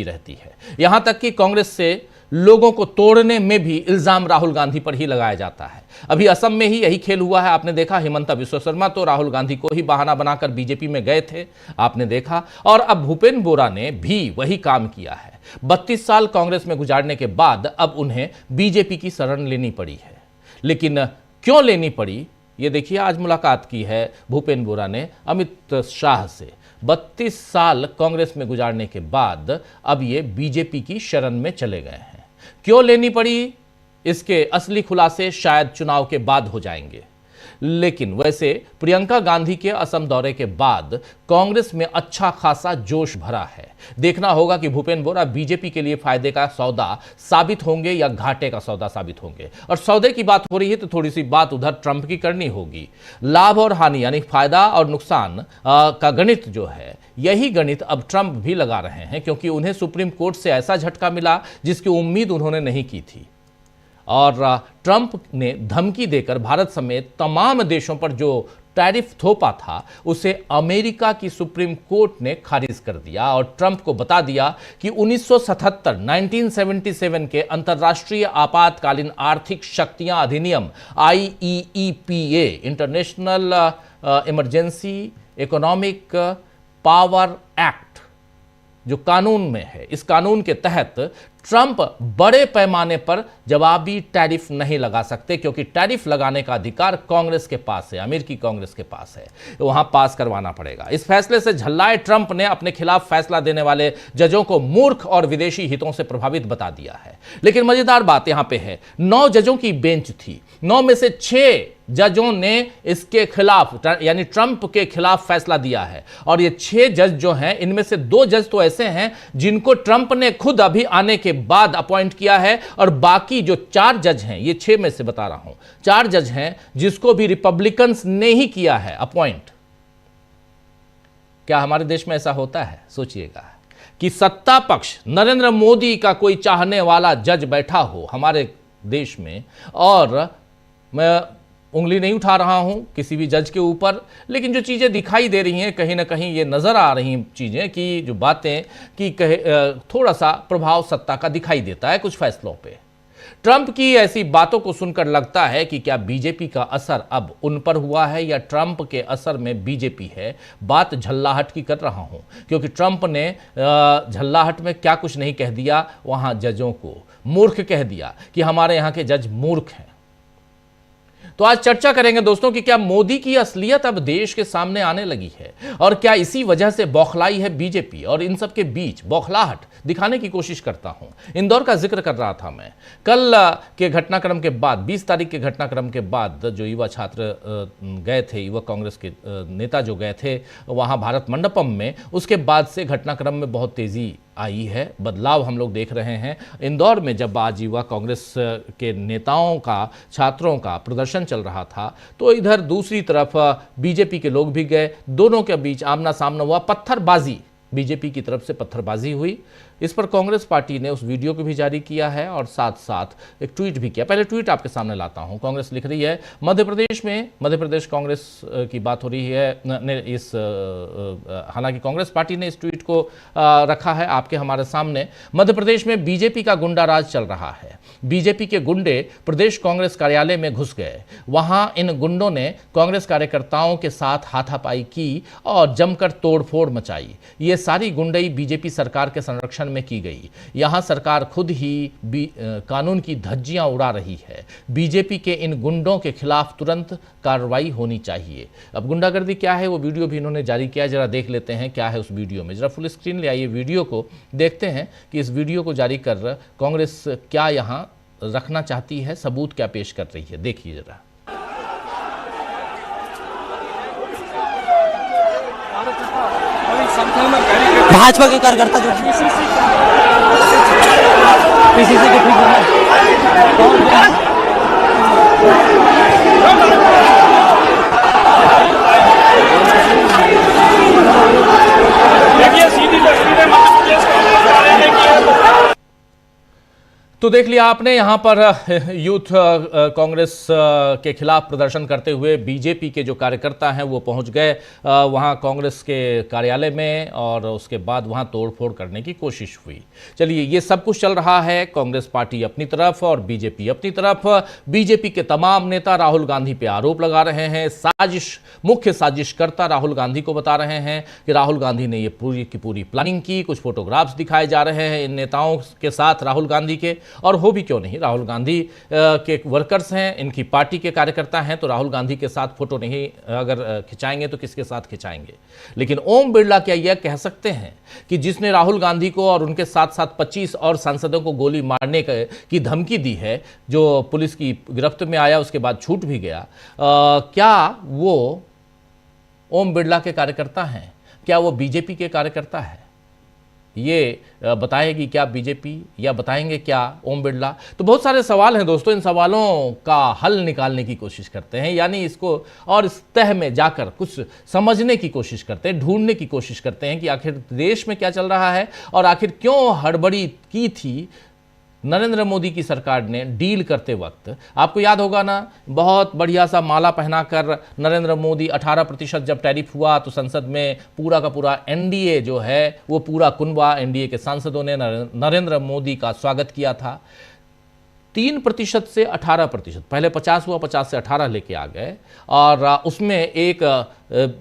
रहती है। यहां तक कि कांग्रेस से लोगों को तोड़ने में भी इल्जाम राहुल गांधी पर ही लगाया जाता है। अभी असम में ही यही खेल हुआ है। आपने देखा, हिमंता बिस्वा शर्मा तो राहुल गांधी को ही बहाना बनाकर बीजेपी में गए थे, आपने देखा। और अब भूपेन बोरा ने भी वही काम किया है। 32 साल कांग्रेस में गुजारने के बाद अब उन्हें बीजेपी की शरण लेनी पड़ी है। लेकिन क्यों लेनी पड़ी, ये देखिए। आज मुलाकात की है भूपेन बोरा ने अमित शाह से। 32 साल कांग्रेस में गुजारने के बाद अब ये बीजेपी की शरण में चले गए हैं। क्यों लेनी पड़ी, इसके असली खुलासे शायद चुनाव के बाद हो जाएंगे। लेकिन वैसे प्रियंका गांधी के असम दौरे के बाद कांग्रेस में अच्छा खासा जोश भरा है। देखना होगा कि भूपेन बोरा बीजेपी के लिए फायदे का सौदा साबित होंगे या घाटे का सौदा साबित होंगे। और सौदे की बात हो रही है तो थोड़ी सी बात उधर ट्रंप की करनी होगी। लाभ और हानि यानी फायदा और नुकसान का गणित जो है, यही गणित अब ट्रंप भी लगा रहे हैं, क्योंकि उन्हें सुप्रीम कोर्ट से ऐसा झटका मिला जिसकी उम्मीद उन्होंने नहीं की थी। और ट्रंप ने धमकी देकर भारत समेत तमाम देशों पर जो टैरिफ थोपा था, उसे अमेरिका की सुप्रीम कोर्ट ने खारिज कर दिया और ट्रंप को बता दिया कि 1977 के अंतर्राष्ट्रीय आपातकालीन आर्थिक शक्तियां अधिनियम IEEPA, international emergency economic power act, जो कानून में है, इस कानून के तहत ट्रंप बड़े पैमाने पर जवाबी टैरिफ नहीं लगा सकते, क्योंकि टैरिफ लगाने का अधिकार कांग्रेस के पास है, अमेरिकी कांग्रेस के पास है। वहां पास करवाना पड़ेगा। इस फैसले से झल्लाए ट्रंप ने अपने खिलाफ फैसला देने वाले जजों को मूर्ख और विदेशी हितों से प्रभावित बता दिया है। लेकिन मजेदार बात यहां पे है, 9 जजों की बेंच थी। 9 में से 6 जजों ने इसके खिलाफ यानी ट्रंप के खिलाफ फैसला दिया है। और ये 6 जज जो हैं, इनमें से 2 जज तो ऐसे हैं जिनको ट्रंप ने खुद अभी आने के बाद अपॉइंट किया है, और बाकी जो 4 जज हैं, ये 6 में से बता रहा हूं, 4 जज हैं जिसको भी रिपब्लिकन्स ने ही किया है अपॉइंट। क्या हमारे देश में ऐसा होता है? सोचिएगा कि सत्ता पक्ष नरेंद्र मोदी का कोई चाहने वाला जज बैठा हो हमारे देश में, और मैं उंगली नहीं उठा रहा हूं किसी भी जज के ऊपर, लेकिन जो चीज़ें दिखाई दे रही हैं, कहीं ना कहीं ये नज़र आ रही चीज़ें कि जो बातें कि थोड़ा सा प्रभाव सत्ता का दिखाई देता है कुछ फैसलों पे। ट्रंप की ऐसी बातों को सुनकर लगता है कि क्या बीजेपी का असर अब उन पर हुआ है या ट्रंप के असर में बीजेपी है। बात झल्लाहट की कर रहा हूं, क्योंकि ट्रंप ने झल्लाहट में क्या कुछ नहीं कह दिया, वहां जजों को मूर्ख कह दिया कि हमारे यहाँ के जज मूर्ख हैं। तो आज चर्चा करेंगे दोस्तों कि क्या मोदी की असलियत अब देश के सामने आने लगी है, और क्या इसी वजह से बौखलाई है बीजेपी। और इन सब के बीच बौखलाहट दिखाने की कोशिश करता हूं। इंदौर का जिक्र कर रहा था मैं। कल के घटनाक्रम के बाद, 20 तारीख के घटनाक्रम के बाद जो युवा छात्र गए थे, युवा कांग्रेस के नेता जो गए थे वहां भारत मंडपम में, उसके बाद से घटनाक्रम में बहुत तेजी आई है, बदलाव हम लोग देख रहे हैं। इंदौर में जब आज युवा कांग्रेस के नेताओं का, छात्रों का प्रदर्शन चल रहा था, तो इधर दूसरी तरफ बीजेपी के लोग भी गए। दोनों के बीच आमना सामना हुआ, पत्थरबाजी, बीजेपी की तरफ से पत्थरबाजी हुई। इस पर कांग्रेस पार्टी ने उस वीडियो को भी जारी किया है और साथ साथ एक ट्वीट भी किया। पहले ट्वीट आपके सामने लाता हूं। कांग्रेस लिख रही है, मध्य प्रदेश कांग्रेस की बात हो रही है। हालांकि कांग्रेस पार्टी ने इस ट्वीट को रखा है आपके हमारे सामने। मध्य प्रदेश में बीजेपी का गुंडा राज चल रहा है। बीजेपी के गुंडे प्रदेश कांग्रेस कार्यालय में घुस गए। वहां इन गुंडों ने कांग्रेस कार्यकर्ताओं के साथ हाथापाई की और जमकर तोड़फोड़ मचाई। ये सारी गुंडई बीजेपी सरकार के संरक्षण में की गई। यहां सरकार खुद ही कानून की धज्जियां उड़ा रही है। बीजेपी के इन गुंडों के खिलाफ तुरंत कार्रवाई होनी चाहिए। अब गुंडागर्दी क्या है, वो वीडियो भी इन्होंने जारी किया। जरा देख लेते हैं क्या है उस वीडियो में। जरा फुल स्क्रीन ले आइए वीडियो को, देखते हैं कि इस वीडियो को जारी कर कांग्रेस क्या यहां रखना चाहती है, सबूत क्या पेश कर रही है। देखिए जरा। भाजपा के कार्यकर्ता जो पीसीसी के तो देख लिया आपने यहाँ पर यूथ कांग्रेस के खिलाफ प्रदर्शन करते हुए बीजेपी के जो कार्यकर्ता हैं वो पहुंच गए वहाँ कांग्रेस के कार्यालय में और उसके बाद वहाँ तोड़फोड़ करने की कोशिश हुई। चलिए, ये सब कुछ चल रहा है, कांग्रेस पार्टी अपनी तरफ और बीजेपी अपनी तरफ। बीजेपी के तमाम नेता राहुल गांधी पे आरोप लगा रहे हैं, मुख्य साजिशकर्ता राहुल गांधी को बता रहे हैं कि राहुल गांधी ने ये पूरी की पूरी प्लानिंग की। कुछ फोटोग्राफ्स दिखाए जा रहे हैं इन नेताओं के साथ राहुल गांधी के, और हो भी क्यों नहीं, राहुल गांधी के वर्कर्स हैं, इनकी पार्टी के कार्यकर्ता हैं, तो राहुल गांधी के साथ फोटो नहीं अगर खिंचाएंगे तो किसके साथ खिंचाएंगे। लेकिन ओम बिरला क्या यह कह सकते हैं कि जिसने राहुल गांधी को और उनके साथ साथ 25 और सांसदों को गोली मारने की धमकी दी है, जो पुलिस की गिरफ्त में आया उसके बाद छूट भी गया, क्या वो ओम बिरला के कार्यकर्ता हैं? क्या वो बीजेपी के कार्यकर्ता है? ये बताएगी क्या बीजेपी, या बताएंगे क्या ओम बिरला? तो बहुत सारे सवाल हैं दोस्तों, इन सवालों का हल निकालने की कोशिश करते हैं, यानी इसको और इस तह में जाकर कुछ समझने की कोशिश करते हैं, ढूंढने की कोशिश करते हैं कि आखिर देश में क्या चल रहा है और आखिर क्यों हड़बड़ी की थी नरेंद्र मोदी की सरकार ने डील करते वक्त। आपको याद होगा ना, बहुत बढ़िया सा माला पहनाकर नरेंद्र मोदी 18% जब टैरिफ हुआ तो संसद में पूरा का पूरा एनडीए जो है वो पूरा कुनबा एनडीए के सांसदों ने नरेंद्र मोदी का स्वागत किया था। 3% से 18%, पहले 50 हुआ, 50 से 18 लेके आ गए, और उसमें एक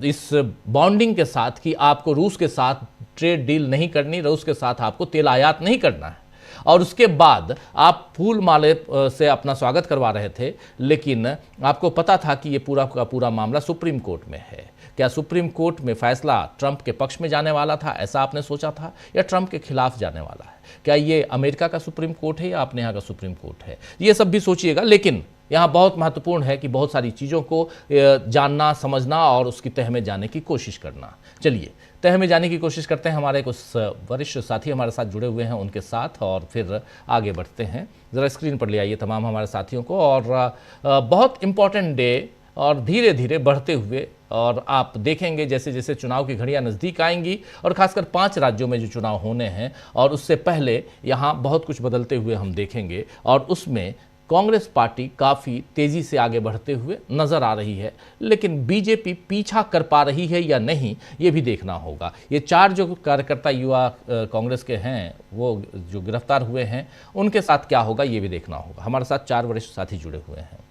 इस बॉन्डिंग के साथ कि आपको रूस के साथ ट्रेड डील नहीं करनी, रूस के साथ आपको तेल आयात नहीं करना है, और उसके बाद आप फूल माले से अपना स्वागत करवा रहे थे। लेकिन आपको पता था कि ये पूरा का पूरा मामला सुप्रीम कोर्ट में है। क्या सुप्रीम कोर्ट में फैसला ट्रंप के पक्ष में जाने वाला था, ऐसा आपने सोचा था, या ट्रंप के खिलाफ जाने वाला है? क्या ये अमेरिका का सुप्रीम कोर्ट है या अपने यहाँ का सुप्रीम कोर्ट है? ये सब भी सोचिएगा। लेकिन यहाँ बहुत महत्वपूर्ण है कि बहुत सारी चीज़ों को जानना, समझना और उसकी तह में जाने की कोशिश करना। चलिए, तह में जाने की कोशिश करते हैं। हमारे कुछ वरिष्ठ साथी हमारे साथ जुड़े हुए हैं, उनके साथ, और फिर आगे बढ़ते हैं। ज़रा स्क्रीन पर ले आइए तमाम हमारे साथियों को। और बहुत इम्पॉर्टेंट डे, और धीरे धीरे बढ़ते हुए, और आप देखेंगे जैसे जैसे चुनाव की घड़ियां नज़दीक आएंगी, और खासकर 5 राज्यों में जो चुनाव होने हैं, और उससे पहले यहाँ बहुत कुछ बदलते हुए हम देखेंगे, और उसमें कांग्रेस पार्टी काफ़ी तेज़ी से आगे बढ़ते हुए नज़र आ रही है। लेकिन बीजेपी पीछा कर पा रही है या नहीं, ये भी देखना होगा। ये 4 जो कार्यकर्ता युवा कांग्रेस के हैं, वो जो गिरफ्तार हुए हैं, उनके साथ क्या होगा ये भी देखना होगा। हमारे साथ 4 वरिष्ठ साथी जुड़े हुए हैं।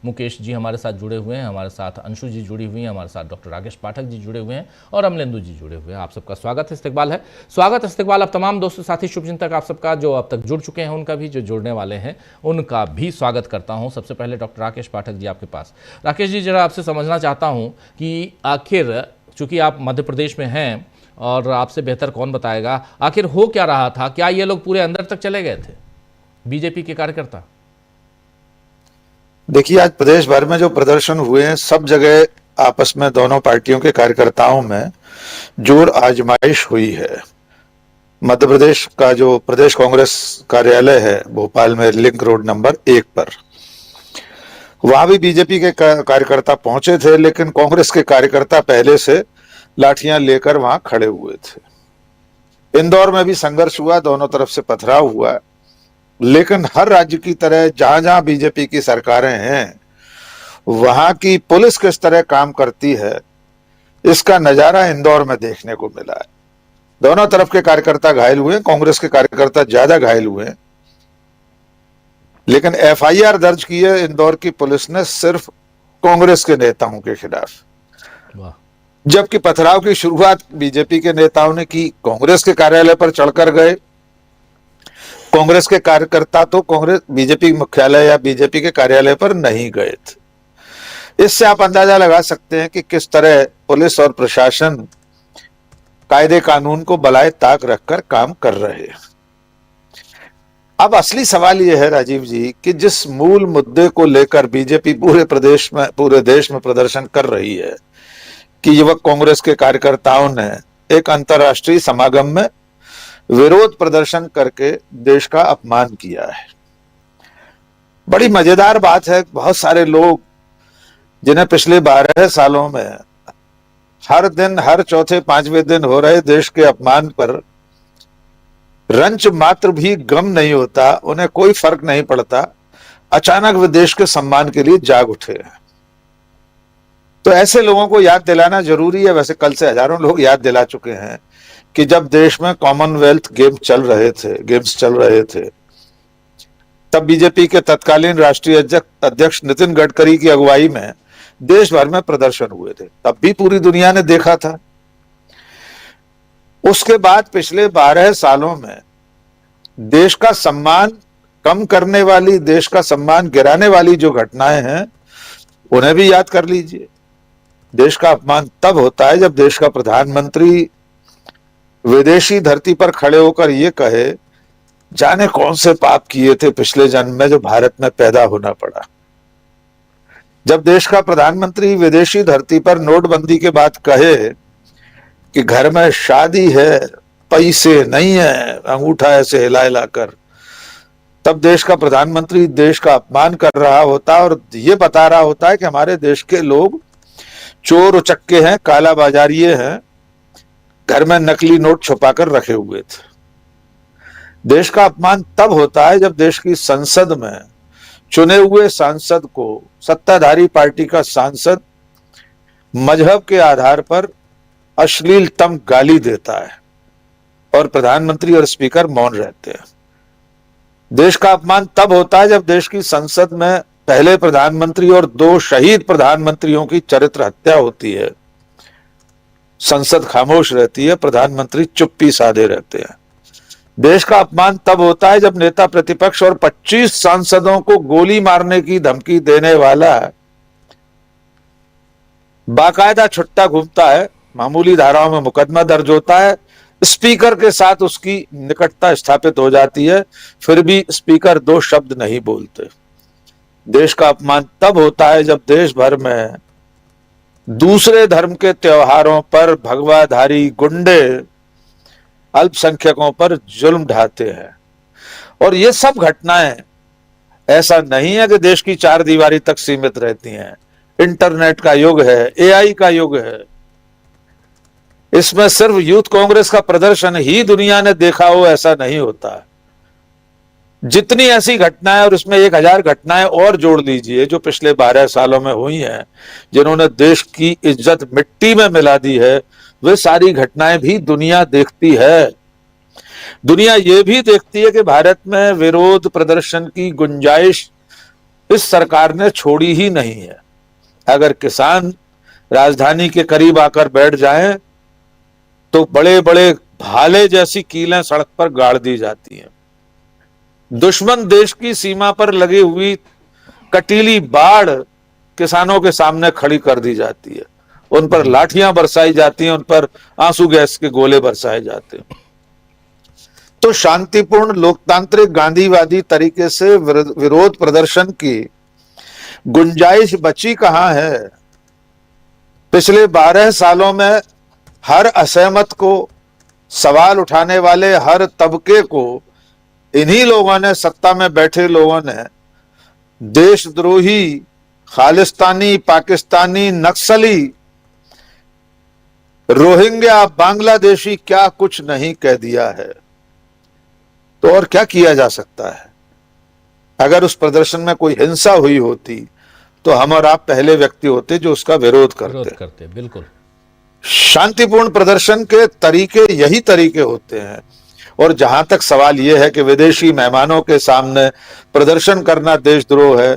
मुकेश जी हमारे साथ जुड़े हुए हैं, हमारे साथ अंशु जी जुड़ी हुई हैं, हमारे साथ डॉक्टर राकेश पाठक जी जुड़े हुए हैं, और अमलेंदु जी जुड़े हुए हैं। आप सबका स्वागत है, इस्तकबाल है, स्वागत इस्तकबाल। अब तमाम दोस्तों, साथी, शुभचिंतक आप सबका जो अब तक जुड़ चुके हैं उनका भी, जो जुड़ने वाले हैं उनका भी स्वागत करता हूं। सबसे पहले डॉक्टर राकेश पाठक जी आपके पास। राकेश जी, जरा आपसे समझना चाहता हूँ कि आखिर, चूँकि आप मध्य प्रदेश में हैं और आपसे बेहतर कौन बताएगा, आखिर हो क्या रहा था? क्या ये लोग पूरे अंदर तक चले गए थे, बीजेपी के कार्यकर्ता? देखिए, आज प्रदेश भर में जो प्रदर्शन हुए हैं, सब जगह आपस में दोनों पार्टियों के कार्यकर्ताओं में जोर आजमाइश हुई है। मध्य प्रदेश का जो प्रदेश कांग्रेस कार्यालय है भोपाल में, लिंक रोड नंबर 1 पर, वहां भी बीजेपी के कार्यकर्ता पहुंचे थे, लेकिन कांग्रेस के कार्यकर्ता पहले से लाठियां लेकर वहां खड़े हुए थे। इंदौर में भी संघर्ष हुआ, दोनों तरफ से पथराव हुआ, लेकिन हर राज्य की तरह जहां जहां बीजेपी की सरकारें हैं, वहां की पुलिस किस तरह काम करती है, इसका नजारा इंदौर में देखने को मिला है। दोनों तरफ के कार्यकर्ता घायल हुए, कांग्रेस के कार्यकर्ता ज्यादा घायल हुए, लेकिन एफआईआर दर्ज की है इंदौर की पुलिस ने सिर्फ कांग्रेस के नेताओं के खिलाफ, जबकि पथराव की शुरुआत बीजेपी के नेताओं ने की। कांग्रेस के कार्यालय पर चढ़कर गए। कांग्रेस के कार्यकर्ता तो कांग्रेस बीजेपी मुख्यालय या बीजेपी के कार्यालय पर नहीं गए थे। इससे आप अंदाजा लगा सकते हैं कि किस तरह पुलिस और प्रशासन कायदे कानून को बलाए ताक रखकर काम कर रहे हैं। अब असली सवाल यह है राजीव जी कि जिस मूल मुद्दे को लेकर बीजेपी पूरे देश में प्रदर्शन कर रही है कि युवक कांग्रेस के कार्यकर्ताओं ने एक अंतर्राष्ट्रीय समागम में विरोध प्रदर्शन करके देश का अपमान किया है। बड़ी मजेदार बात है, बहुत सारे लोग जिन्हें पिछले 12 सालों में हर दिन, हर चौथे 5वें दिन हो रहे देश के अपमान पर रंच मात्र भी गम नहीं होता, उन्हें कोई फर्क नहीं पड़ता, अचानक वे देश के सम्मान के लिए जाग उठे। तो ऐसे लोगों को याद दिलाना जरूरी है। वैसे कल से हजारों लोग याद दिला चुके हैं कि जब देश में कॉमनवेल्थ गेम्स चल रहे थे तब बीजेपी के तत्कालीन राष्ट्रीय अध्यक्ष नितिन गडकरी की अगुवाई में देश भर में प्रदर्शन हुए थे। तब भी पूरी दुनिया ने देखा था। उसके बाद पिछले 12 सालों में देश का सम्मान कम करने वाली, देश का सम्मान गिराने वाली जो घटनाएं हैं उन्हें भी याद कर लीजिए। देश का अपमान तब होता है जब देश का प्रधानमंत्री विदेशी धरती पर खड़े होकर यह कहे, जाने कौन से पाप किए थे पिछले जन्म में जो भारत में पैदा होना पड़ा। जब देश का प्रधानमंत्री विदेशी धरती पर नोटबंदी के बाद कहे कि घर में शादी है, पैसे नहीं है, अंगूठा ऐसे हिला हिला कर, तब देश का प्रधानमंत्री देश का अपमान कर रहा होता और ये बता रहा होता है कि हमारे देश के लोग चोर उचक्के हैं, काला बाजारिये हैं, घर में नकली नोट छुपाकर रखे हुए थे। देश का अपमान तब होता है जब देश की संसद में चुने हुए सांसद को सत्ताधारी पार्टी का सांसद मजहब के आधार पर अश्लीलतम गाली देता है और प्रधानमंत्री और स्पीकर मौन रहते हैं। देश का अपमान तब होता है जब देश की संसद में पहले प्रधानमंत्री और 2 शहीद प्रधानमंत्रियों की चरित्र हत्या होती है, संसद खामोश रहती है, प्रधानमंत्री चुप्पी साधे रहते हैं। देश का अपमान तब होता है जब नेता प्रतिपक्ष और 25 सांसदों को गोली मारने की धमकी देने वाला बाकायदा छुट्टा घूमता है, मामूली धाराओं में मुकदमा दर्ज होता है, स्पीकर के साथ उसकी निकटता स्थापित हो जाती है, फिर भी स्पीकर 2 शब्द नहीं बोलते। देश का अपमान तब होता है जब देश भर में दूसरे धर्म के त्योहारों पर भगवाधारी गुंडे अल्पसंख्यकों पर जुल्म ढाते हैं। और ये सब घटनाएं ऐसा नहीं है कि देश की 4 दीवारी तक सीमित रहती हैं। इंटरनेट का युग है, एआई का युग है। इसमें सिर्फ यूथ कांग्रेस का प्रदर्शन ही दुनिया ने देखा हो ऐसा नहीं होता। जितनी ऐसी घटनाएं, और इसमें 1000 घटनाएं और जोड़ लीजिए जो पिछले 12 सालों में हुई हैं, जिन्होंने देश की इज्जत मिट्टी में मिला दी है, वे सारी घटनाएं भी दुनिया देखती है। दुनिया ये भी देखती है कि भारत में विरोध प्रदर्शन की गुंजाइश इस सरकार ने छोड़ी ही नहीं है। अगर किसान राजधानी के करीब आकर बैठ जाएं तो बड़े बड़े भाले जैसी कीलें सड़क पर गाड़ दी जाती हैं। दुश्मन देश की सीमा पर लगी हुई कटीली बाढ़ किसानों के सामने खड़ी कर दी जाती है, उन पर लाठियां बरसाई जाती हैं, उन पर आंसू गैस के गोले बरसाए जाते हैं। तो शांतिपूर्ण लोकतांत्रिक गांधीवादी तरीके से विरोध प्रदर्शन की गुंजाइश बची कहां है? पिछले 12 सालों में हर असहमत को, सवाल उठाने वाले हर तबके को इन्हीं लोगों ने, सत्ता में बैठे लोगों ने देशद्रोही, खालिस्तानी, पाकिस्तानी, नक्सली, रोहिंग्या, बांग्लादेशी क्या कुछ नहीं कह दिया है। तो और क्या किया जा सकता है? अगर उस प्रदर्शन में कोई हिंसा हुई होती तो हम और आप पहले व्यक्ति होते जो उसका विरोध करते। बिल्कुल। शांतिपूर्ण प्रदर्शन के तरीके यही तरीके होते हैं। और जहां तक सवाल यह है कि विदेशी मेहमानों के सामने प्रदर्शन करना देशद्रोह है,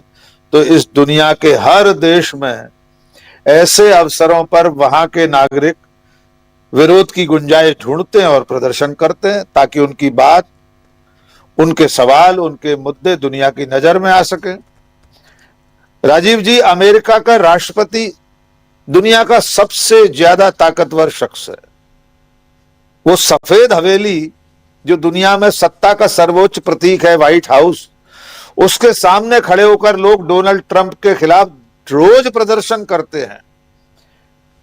तो इस दुनिया के हर देश में ऐसे अवसरों पर वहां के नागरिक विरोध की गुंजाइश ढूंढते हैं और प्रदर्शन करते हैं ताकि उनकी बात, उनके सवाल, उनके मुद्दे दुनिया की नजर में आ सके। राजीव जी, अमेरिका का राष्ट्रपति दुनिया का सबसे ज्यादा ताकतवर शख्स है। वो सफेद हवेली जो दुनिया में सत्ता का सर्वोच्च प्रतीक है, व्हाइट हाउस, उसके सामने खड़े होकर लोग डोनाल्ड ट्रंप के खिलाफ रोज प्रदर्शन करते हैं।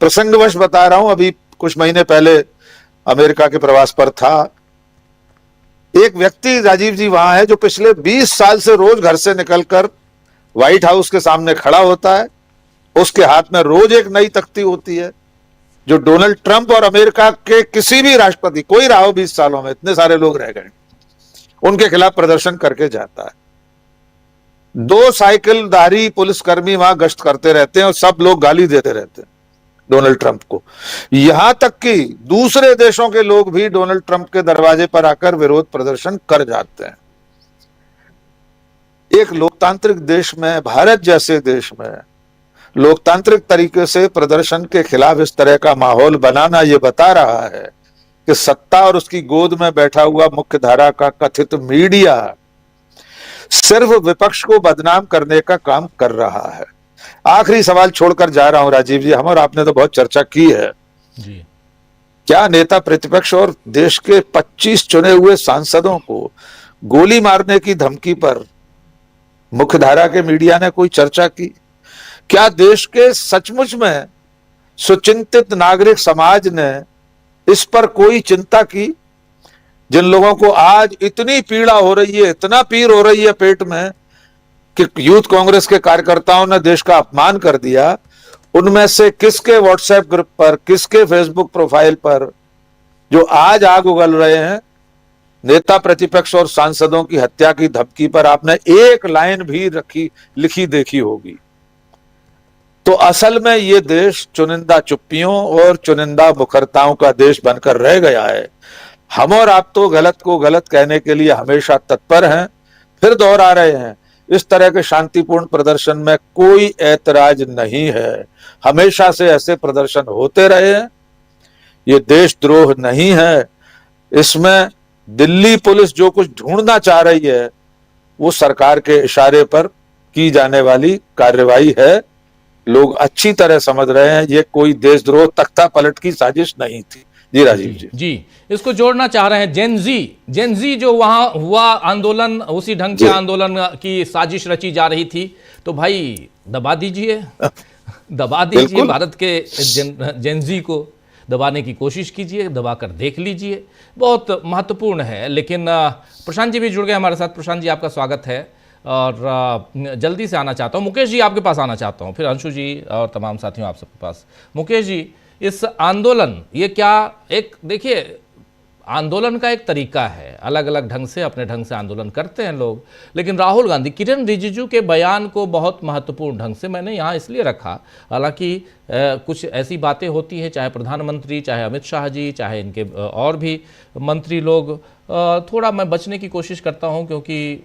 प्रसंगवश बता रहा हूं, अभी कुछ महीने पहले अमेरिका के प्रवास पर था। एक व्यक्ति राजीव जी वहां है जो पिछले 20 साल से रोज घर से निकलकर व्हाइट हाउस के सामने खड़ा होता है। उसके हाथ में रोज एक नई तख्ती होती है जो डोनाल्ड ट्रंप और अमेरिका के किसी भी राष्ट्रपति, कोई रहा हो 20 सालों में, इतने सारे लोग रह गए, उनके खिलाफ प्रदर्शन करके जाता है। 2 साइकिलधारी पुलिसकर्मी वहां गश्त करते रहते हैं और सब लोग गाली देते रहते हैं डोनाल्ड ट्रंप को। यहां तक कि दूसरे देशों के लोग भी डोनाल्ड ट्रंप के दरवाजे पर आकर विरोध प्रदर्शन कर जाते हैं। एक लोकतांत्रिक देश में, भारत जैसे देश में, लोकतांत्रिक तरीके से प्रदर्शन के खिलाफ इस तरह का माहौल बनाना यह बता रहा है कि सत्ता और उसकी गोद में बैठा हुआ मुख्य धारा का कथित मीडिया सिर्फ विपक्ष को बदनाम करने का काम कर रहा है। आखिरी सवाल छोड़कर जा रहा हूं राजीव जी, हम और आपने तो बहुत चर्चा की है जी। क्या नेता प्रतिपक्ष और देश के 25 चुने हुए सांसदों को गोली मारने की धमकी पर मुख्यधारा के मीडिया ने कोई चर्चा की? क्या देश के सचमुच में सुचिंतित नागरिक समाज ने इस पर कोई चिंता की? जिन लोगों को आज इतनी पीड़ा हो रही है, इतना पीर हो रही है पेट में कि यूथ कांग्रेस के कार्यकर्ताओं ने देश का अपमान कर दिया, उनमें से किसके व्हाट्सएप ग्रुप पर, किसके फेसबुक प्रोफाइल पर जो आज आग उगल रहे हैं, नेता प्रतिपक्ष और सांसदों की हत्या की धमकी पर आपने एक लाइन भी लिखी देखी होगी? तो असल में ये देश चुनिंदा चुप्पियों और चुनिंदा मुखरताओं का देश बनकर रह गया है। हम और आप तो गलत को गलत कहने के लिए हमेशा तत्पर हैं, फिर दोहरा रहे हैं, इस तरह के शांतिपूर्ण प्रदर्शन में कोई ऐतराज नहीं है। हमेशा से ऐसे प्रदर्शन होते रहे हैं, ये देशद्रोह नहीं है। इसमें दिल्ली पुलिस जो कुछ ढूंढना चाह रही है वो सरकार के इशारे पर की जाने वाली कार्रवाई है। लोग अच्छी तरह समझ रहे हैं ये कोई देशद्रोह तख्ता पलट की साजिश नहीं थी। जी राजीव जी। जी, इसको जोड़ना चाह रहे हैं जेनजी जो वहां हुआ आंदोलन, उसी ढंग के आंदोलन की साजिश रची जा रही थी। तो भाई दबा दीजिए दबा दीजिए, भारत के जेनजी को दबाने की कोशिश कीजिए, दबाकर देख लीजिए, बहुत महत्वपूर्ण है। लेकिन प्रशांत जी भी जुड़ गए हमारे साथ। प्रशांत जी, आपका स्वागत है और जल्दी से आना चाहता हूँ, मुकेश जी आपके पास आना चाहता हूँ, फिर अंशु जी और तमाम साथियों आप सबके पास। मुकेश जी, इस आंदोलन, ये क्या एक, देखिए आंदोलन का एक तरीका है, अलग अलग ढंग से अपने ढंग से आंदोलन करते हैं लोग, लेकिन राहुल गांधी, किरण रिजिजू के बयान को बहुत महत्वपूर्ण ढंग से मैंने यहाँ इसलिए रखा, हालांकि कुछ ऐसी बातें होती हैं, चाहे प्रधानमंत्री, चाहे अमित शाह जी, चाहे इनके और भी मंत्री लोग, थोड़ा मैं बचने की कोशिश करता हूँ क्योंकि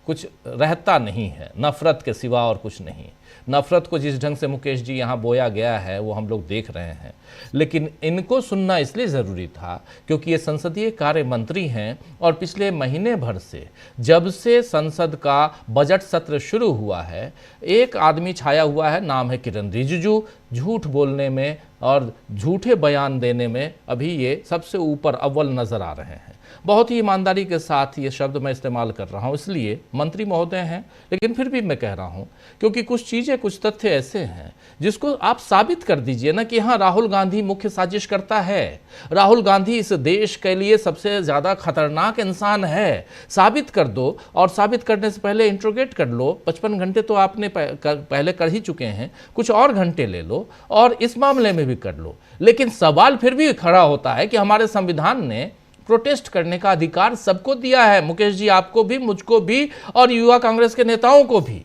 कुछ रहता नहीं है, नफरत के सिवा और कुछ नहीं। नफरत को जिस ढंग से मुकेश जी यहाँ बोया गया है वो हम लोग देख रहे हैं, लेकिन इनको सुनना इसलिए ज़रूरी था क्योंकि ये संसदीय कार्य मंत्री हैं और पिछले महीने भर से, जब से संसद का बजट सत्र शुरू हुआ है, एक आदमी छाया हुआ है, नाम है किरण रिजिजू। झूठ बोलने में और झूठे बयान देने में अभी ये सबसे ऊपर अव्वल नज़र आ रहे हैं। बहुत ही ईमानदारी के साथ ये शब्द मैं इस्तेमाल कर रहा हूँ, इसलिए मंत्री महोदय हैं, लेकिन फिर भी मैं कह रहा हूँ क्योंकि कुछ चीज़ें, कुछ तथ्य ऐसे हैं जिसको आप साबित कर दीजिए ना कि हाँ, राहुल गांधी मुख्य साजिश करता है, राहुल गांधी इस देश के लिए सबसे ज़्यादा खतरनाक इंसान है। साबित कर दो, और साबित करने से पहले इंट्रोगेट कर लो। 55 घंटे तो आपने पहले कर ही चुके हैं, कुछ और घंटे ले लो और इस मामले में भी कर लो। लेकिन सवाल फिर भी खड़ा होता है कि हमारे संविधान ने प्रोटेस्ट करने का अधिकार सबको दिया है, मुकेश जी, आपको भी, मुझको भी और युवा कांग्रेस के नेताओं को भी।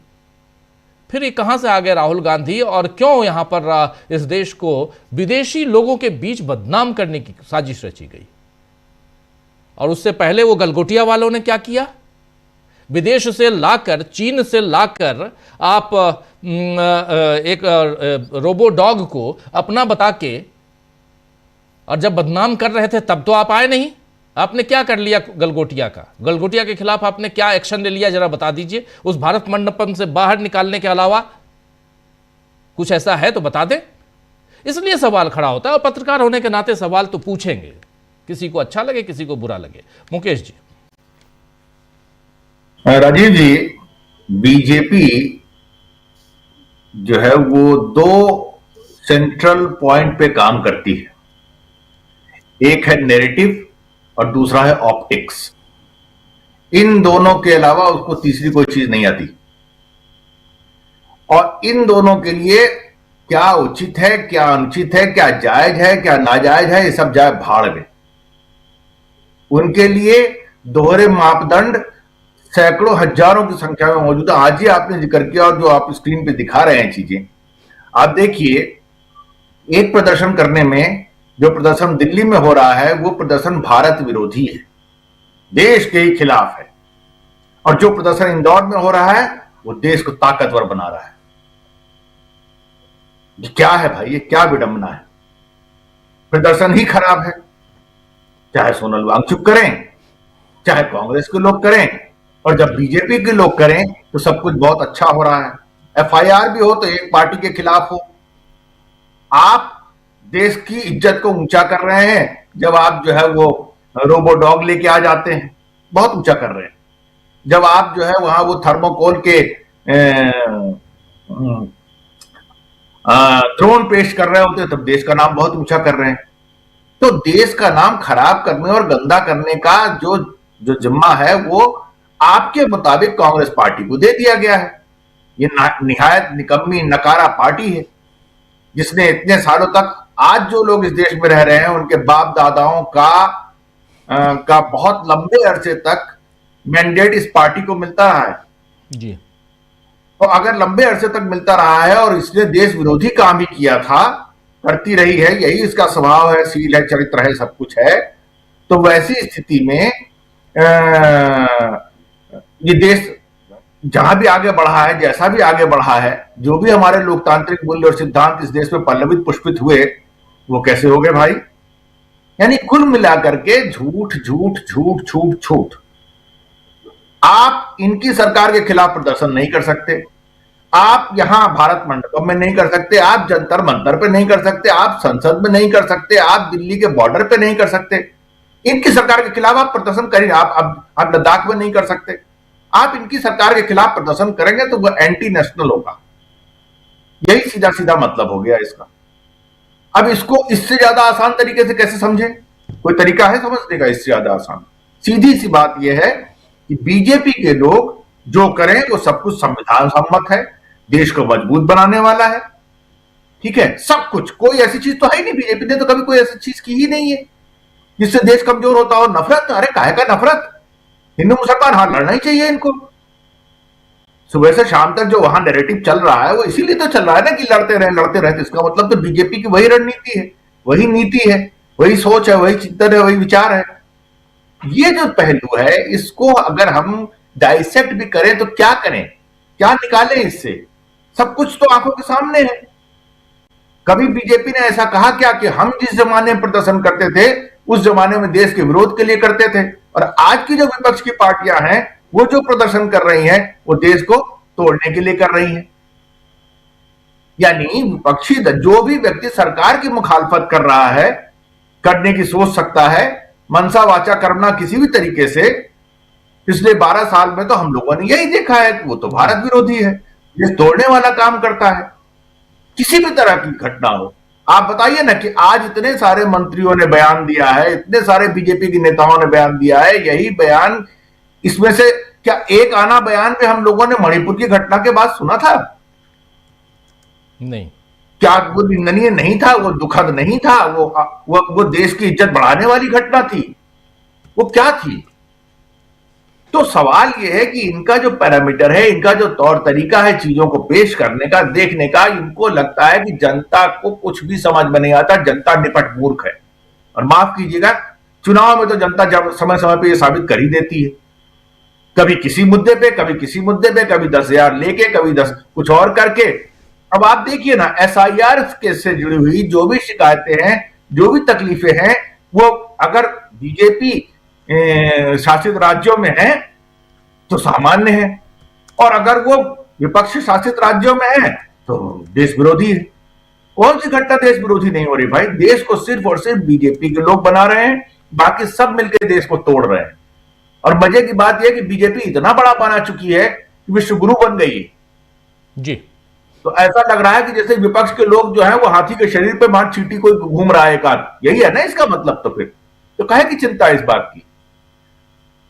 फिर ये कहां से आ गए राहुल गांधी और क्यों यहां पर इस देश को विदेशी लोगों के बीच बदनाम करने की साजिश रची गई? और उससे पहले वो गलगोटिया वालों ने क्या किया? विदेश से लाकर, चीन से लाकर आप एक रोबो डॉग को अपना बता के, और जब बदनाम कर रहे थे तब तो आप आए नहीं। आपने क्या कर लिया गलगोटिया का? गलगोटिया के खिलाफ आपने क्या एक्शन ले लिया, जरा बता दीजिए। उस भारत मंडपम से बाहर निकालने के अलावा कुछ ऐसा है तो बता दें। इसलिए सवाल खड़ा होता है और पत्रकार होने के नाते सवाल तो पूछेंगे, किसी को अच्छा लगे, किसी को बुरा लगे। मुकेश जी। राजीव जी, बीजेपी जो है वो 2 सेंट्रल पॉइंट पे काम करती है। एक है नैरेटिव और दूसरा है ऑप्टिक्स। इन दोनों के अलावा उसको तीसरी कोई चीज नहीं आती। और इन दोनों के लिए क्या उचित है, क्या अनुचित है, क्या जायज है, क्या नाजायज है, ये सब जाए भाड़ में। उनके लिए दोहरे मापदंड सैकड़ों हजारों की संख्या में मौजूद है। आज ही आपने जिक्र किया और जो आप स्क्रीन पे दिखा रहे हैं चीजें, आप देखिए, एक प्रदर्शन करने में, जो प्रदर्शन दिल्ली में हो रहा है वो प्रदर्शन भारत विरोधी है, देश के ही खिलाफ है, और जो प्रदर्शन इंदौर में हो रहा है वो देश को ताकतवर बना रहा है। ये क्या है भाई, ये क्या विडंबना है। प्रदर्शन ही खराब है, चाहे सोनल वांगचुक करें, चाहे कांग्रेस के लोग करें, और जब बीजेपी के लोग करें तो सब कुछ बहुत अच्छा हो रहा है। एफआईआर भी हो तो एक पार्टी के खिलाफ हो। आप देश की इज्जत को ऊंचा कर रहे हैं, जब आप जो है वो रोबो डॉग लेके आ जाते हैं, बहुत ऊंचा कर रहे हैं। जब आप जो है वहां वो थर्मोकोल के ड्रोन पेश कर रहे होते तब देश का नाम बहुत ऊंचा कर रहे हैं। तो देश का नाम खराब करने और गंदा करने का जो जिम्मा है वो आपके मुताबिक कांग्रेस पार्टी को दे दिया गया है। ये निहायत निकम्मी नकारा पार्टी है, जिसने इतने सालों तक, आज जो लोग इस देश में रह रहे हैं उनके बाप दादाओं का बहुत लंबे अरसे तक मैंडेट इस पार्टी को मिलता रहा है जी। तो अगर लंबे अरसे तक मिलता रहा है और इसने देश विरोधी काम भी किया था, करती रही है, यही इसका स्वभाव है, सील है, चरित्र है, सब कुछ है, तो वैसी स्थिति में ये देश जहां भी आगे बढ़ा है, जैसा भी आगे बढ़ा है, जो भी हमारे लोकतांत्रिक मूल्य और सिद्धांत इस देश में पल्लवित पुष्पित हुए, वो कैसे हो गए भाई। यानी कुल मिलाकर के झूठ झूठ झूठ झूठ झूठ। आप इनकी सरकार के खिलाफ प्रदर्शन नहीं कर सकते, आप यहां भारत मंडपम में नहीं कर सकते, आप जंतर मंतर पे नहीं कर सकते, आप संसद में नहीं कर सकते, आप दिल्ली के बॉर्डर पे नहीं कर सकते। इनकी सरकार के खिलाफ आप प्रदर्शन करिए, आप लद्दाख में नहीं कर सकते। आप इनकी सरकार के खिलाफ प्रदर्शन करेंगे तो वह एंटी नेशनल होगा। यही सीधा सीधा मतलब हो गया इसका। अब इसको इससे ज्यादा आसान तरीके से कैसे समझे? कोई तरीका है समझने का इससे ज्यादा आसान? सीधी सी बात यह है कि बीजेपी के लोग जो करें वो सब कुछ संविधान सम्मत है, देश को मजबूत बनाने वाला है, ठीक है, सब कुछ। कोई ऐसी चीज तो है ही नहीं, बीजेपी ने तो कभी कोई ऐसी चीज की ही नहीं है जिससे देश कमजोर होता हो। नफरत, अरे काहे का नफरत? हिंदू मुसलमान, हाँ लड़ना ही चाहिए इनको। सुबह से शाम तक जो वहां नैरेटिव चल रहा है वो इसीलिए तो चल रहा है ना कि लड़ते रहे। तो इसका मतलब तो बीजेपी की वही रणनीति है, वही नीति है, वही सोच है, वही चिंतन है, वही विचार है। ये जो पहलू है, इसको अगर हम डाइसेक्ट भी करें तो क्या करें, क्या निकालें इससे? सब कुछ तो आंखों के सामने है। कभी बीजेपी ने ऐसा कहा क्या कि हम जिस जमाने में प्रदर्शन करते थे उस जमाने में देश के विरोध के लिए करते थे, और आज की जो विपक्ष की पार्टियां हैं वो जो प्रदर्शन कर रही हैं वो देश को तोड़ने के लिए कर रही हैं। यानी विपक्षी जो भी व्यक्ति सरकार की मुखालफत कर रहा है, करने की सोच सकता है, मनसा वाचा कर्मणा किसी भी तरीके से, पिछले 12 साल में तो हम लोगों ने यही देखा है कि वो तो भारत विरोधी है, ये तोड़ने वाला काम करता है। किसी भी तरह की घटना हो, आप बताइए ना कि आज इतने सारे मंत्रियों ने बयान दिया है, इतने सारे बीजेपी के नेताओं ने बयान दिया है, यही बयान, इसमें से क्या एक आना बयान में हम लोगों ने मणिपुर की घटना के बाद सुना था? नहीं। क्या वो निंदनीय नहीं था, वो दुखद नहीं था, वो देश की इज्जत बढ़ाने वाली घटना थी? वो क्या थी? तो सवाल यह है कि इनका जो पैरामीटर है, इनका जो तौर तरीका है चीजों को पेश करने का, देखने का, इनको लगता है कि जनता को कुछ भी समझ में नहीं आता, जनता निपट मूर्ख है। और माफ कीजिएगा, चुनाव में तो जनता जब समय समय पे ये साबित कर ही देती है, कभी किसी मुद्दे पे, कभी किसी मुद्दे पे, कभी 10,000 लेके, कभी 10 कुछ और करके। अब आप देखिए ना, एसआईआर केस से जुड़ी हुई जो भी शिकायतें हैं, जो भी तकलीफें हैं, वो अगर बीजेपी शासित राज्यों में है तो सामान्य है, और अगर वो विपक्ष शासित राज्यों में है तो देश विरोधी है। कौन सी घटना देश विरोधी नहीं हो रही भाई? देश को सिर्फ और सिर्फ बीजेपी के लोग बना रहे हैं, बाकी सब मिलकर देश को तोड़ रहे हैं। और मजे की बात यह है कि बीजेपी इतना बड़ा बना चुकी है कि विश्व गुरु बन गई है जी। तो ऐसा लग रहा है कि जैसे विपक्ष के लोग जो है वो हाथी के शरीर पे मार चींटी कोई घूम रहा है एक आध, यही है ना इसका मतलब। तो फिर तो काहे की चिंता है इस बात की?